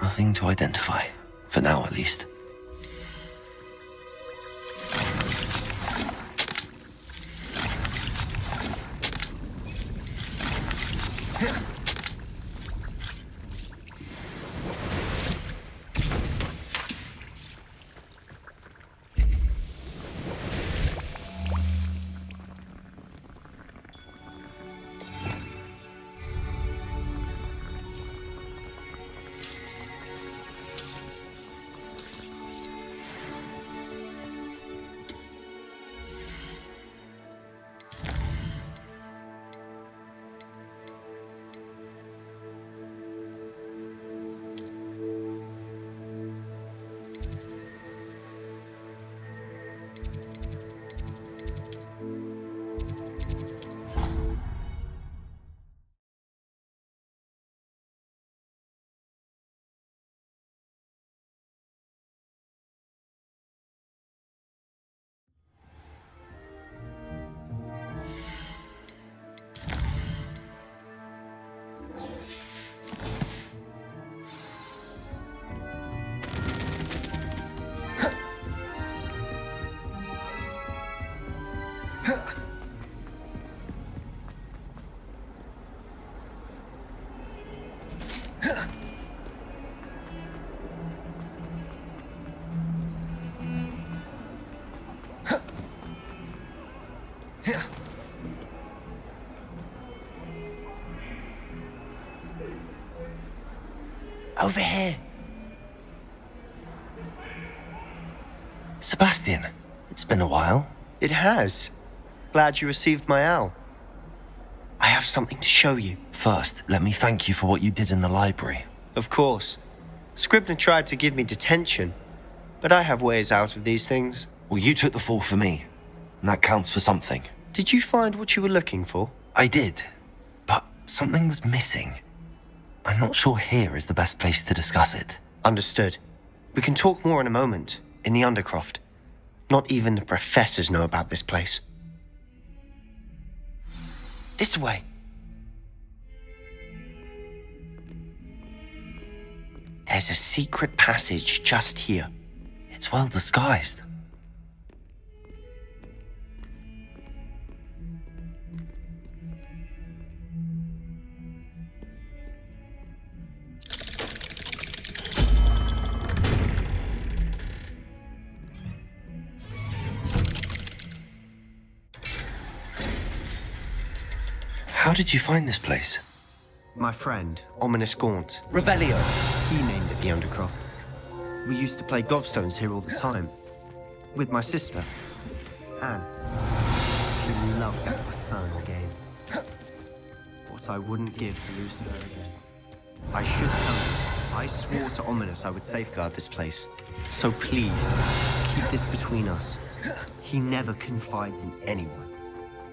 A: Nothing to identify. For now, at least.
I: Over here.
A: Sebastian, it's been a while.
I: It has. Glad you received my owl. I have something to show you.
A: First, let me thank you for what you did in the library.
I: Of course. Scribner tried to give me detention, but I have ways out of these things.
A: Well, you took the fall for me, and that counts for something.
I: Did you find what you were looking for?
A: I did, but something was missing. I'm not sure here is the best place to discuss it.
I: Understood. We can talk more in a moment, in the Undercroft. Not even the professors know about this place. This way. There's a secret passage just here.
A: It's well disguised. How did you find this place?
I: My friend, Ominous Gaunt.
E: Revelio.
I: He named it the Undercroft. We used to play gobstones here all the time. With my sister, Anne. She loved that infernal game. What I wouldn't give to lose to her again. I should tell you, I swore to Ominous I would safeguard this place. So please, keep this between us. He never confides in anyone.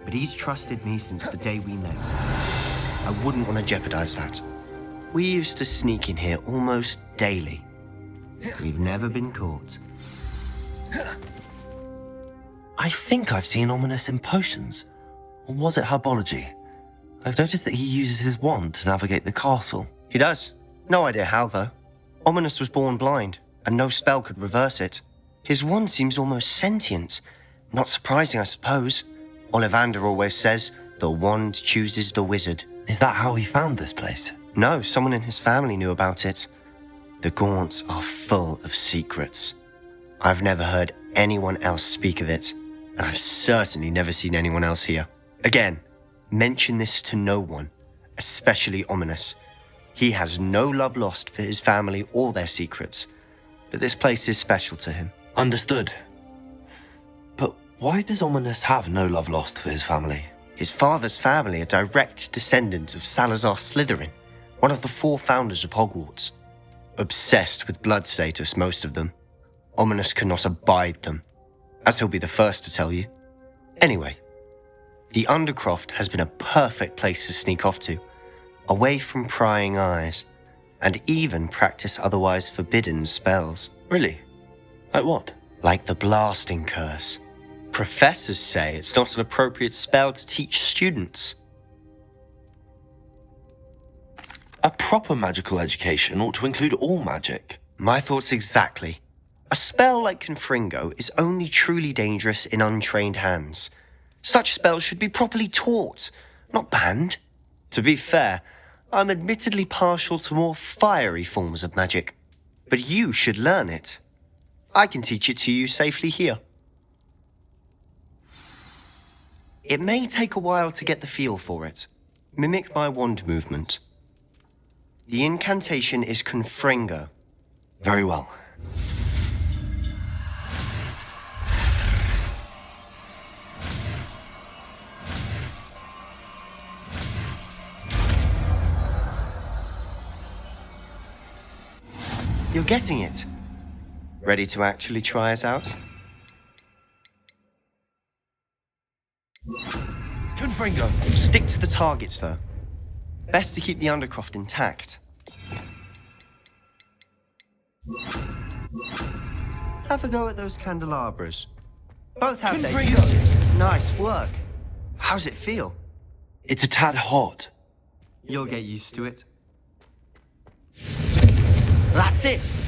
I: But he's trusted me since the day we met. I wouldn't want to jeopardize that. We used to sneak in here almost daily. We've never been caught.
A: I think I've seen Ominous in potions. Or was it herbology? I've noticed that he uses his wand to navigate the castle.
I: He does. No idea how, though. Ominous was born blind, and no spell could reverse it. His wand seems almost sentient. Not surprising, I suppose. Ollivander always says, the wand chooses the wizard.
A: Is that how he found this place?
I: No, someone in his family knew about it. The Gaunts are full of secrets. I've never heard anyone else speak of it, and I've certainly never seen anyone else here. Again, mention this to no one, especially Ominous. He has no love lost for his family or their secrets, but this place is special to him.
A: Understood. But why does Ominous have no love lost for his family?
I: His father's family are direct descendants of Salazar Slytherin, one of the 4 founders of Hogwarts. Obsessed with blood status, most of them. Ominous cannot abide them, as he'll be the first to tell you. Anyway, the Undercroft has been a perfect place to sneak off to, away from prying eyes, and even practice otherwise forbidden spells.
A: Really? Like what?
I: Like the blasting curse. Professors say it's not an appropriate spell to teach students.
A: A proper magical education ought to include all magic.
I: My thoughts exactly. A spell like Confringo is only truly dangerous in untrained hands. Such spells should be properly taught, not banned. To be fair, I'm admittedly partial to more fiery forms of magic, but you should learn it. I can teach it to you safely here. It may take a while to get the feel for it. Mimic my wand movement. The incantation is Confringo.
A: Very well.
I: You're getting it. Ready to actually try it out?
E: Confringo.
I: Stick to the targets, though. Best to keep the Undercroft intact. Have a go at those candelabras. Both have their uses. Nice work. How's it feel?
A: It's a tad hot.
I: You'll get used to it. That's it!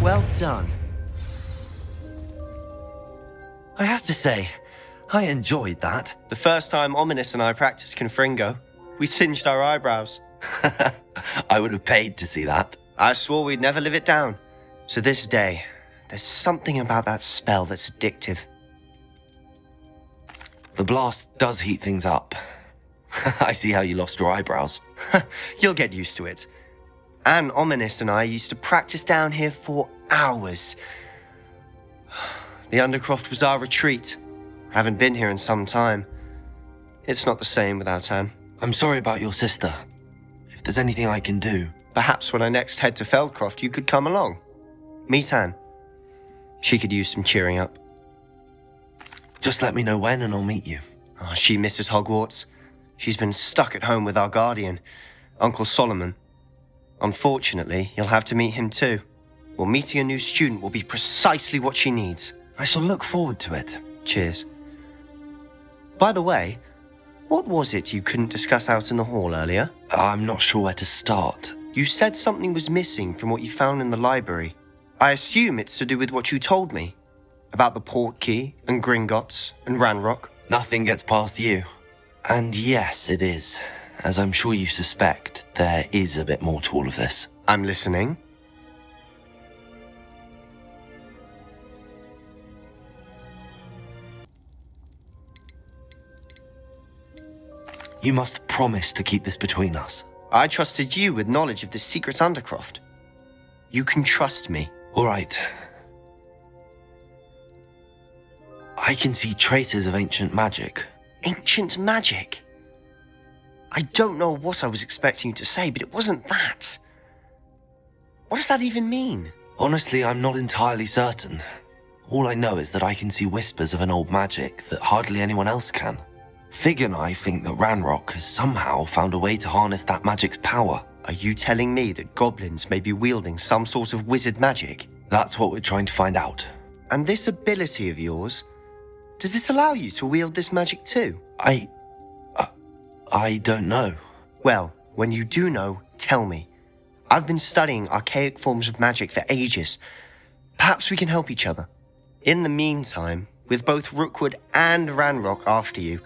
I: Well done.
A: I have to say, I enjoyed that.
I: The first time Ominous and I practiced Confringo, we singed our eyebrows.
A: I would have paid to see that.
I: I swore we'd never live it down. To this day, there's something about that spell that's addictive.
A: The blast does heat things up. I see how you lost your eyebrows.
I: You'll get used to it. Anne, Ominous and I used to practice down here for hours. The Undercroft was our retreat. Haven't been here in some time. It's not the same without Anne.
A: I'm sorry about your sister. If there's anything I can do...
I: Perhaps when I next head to Feldcroft, you could come along. Meet Anne. She could use some cheering up.
A: Just let me know when and I'll meet you.
I: Oh, she misses Hogwarts. She's been stuck at home with our guardian, Uncle Solomon. Unfortunately, you'll have to meet him too. Well, meeting a new student will be precisely what she needs.
A: I shall look forward to it.
I: Cheers. By the way, what was it you couldn't discuss out in the hall earlier?
A: I'm not sure where to start.
I: You said something was missing from what you found in the library. I assume it's to do with what you told me. About the Portkey and Gringotts and Ranrock.
A: Nothing gets past you. And yes, it is. As I'm sure you suspect, there is a bit more to all of this.
I: I'm listening.
A: You must promise to keep this between us.
I: I trusted you with knowledge of the secret Undercroft. You can trust me.
A: All right. I can see traces of ancient magic.
I: Ancient magic? I don't know what I was expecting you to say, but it wasn't that. What does that even mean?
A: Honestly, I'm not entirely certain. All I know is that I can see whispers of an old magic that hardly anyone else can. Fig and I think that Ranrock has somehow found a way to harness that magic's power.
I: Are you telling me that goblins may be wielding some sort of wizard magic?
A: That's what we're trying to find out.
I: And this ability of yours, does it allow you to wield this magic too?
A: I don't know.
I: Well, when you do know, tell me. I've been studying archaic forms of magic for ages. Perhaps we can help each other. In the meantime, with both Rookwood and Ranrock after you,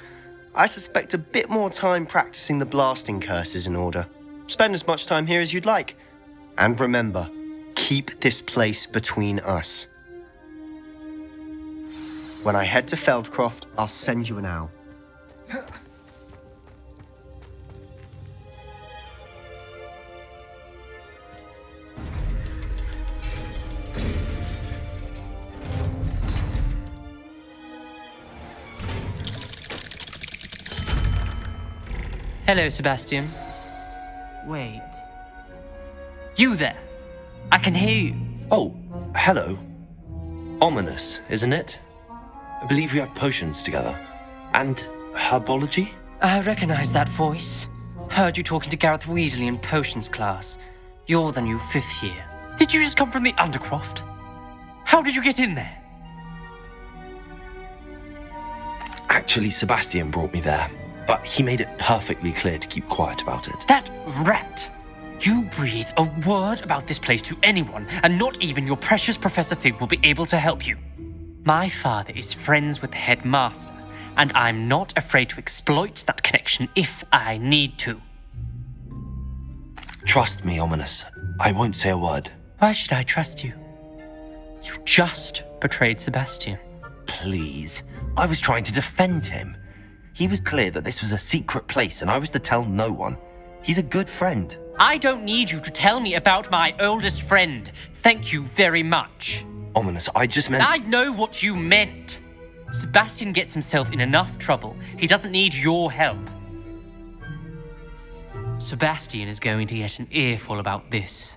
I: I suspect a bit more time practicing the blasting curse is in order. Spend as much time here as you'd like. And remember, keep this place between us. When I head to Feldcroft, I'll send you an owl.
T: Hello, Sebastian.
L: Wait.
T: You there? I can hear you.
A: Oh, hello. Ominous, isn't it? I believe we have potions together. And herbology?
T: I recognize that voice. Heard you talking to Gareth Weasley in potions class. You're the new 5th year. Did you just come from the Undercroft? How did you get in there?
A: Actually, Sebastian brought me there. But he made it perfectly clear to keep quiet about it.
T: That rat! You breathe a word about this place to anyone, and not even your precious Professor Fig will be able to help you. My father is friends with the headmaster, and I'm not afraid to exploit that connection if I need to.
A: Trust me, Ominous. I won't say a word.
T: Why should I trust you? You just betrayed Sebastian.
A: Please. I was trying to defend him. He was clear that this was a secret place and I was to tell no one. He's a good friend.
T: I don't need you to tell me about my oldest friend. Thank you very much.
A: Ominous, I just meant...
T: I know what you meant. Sebastian gets himself in enough trouble. He doesn't need your help. Sebastian is going to get an earful about this.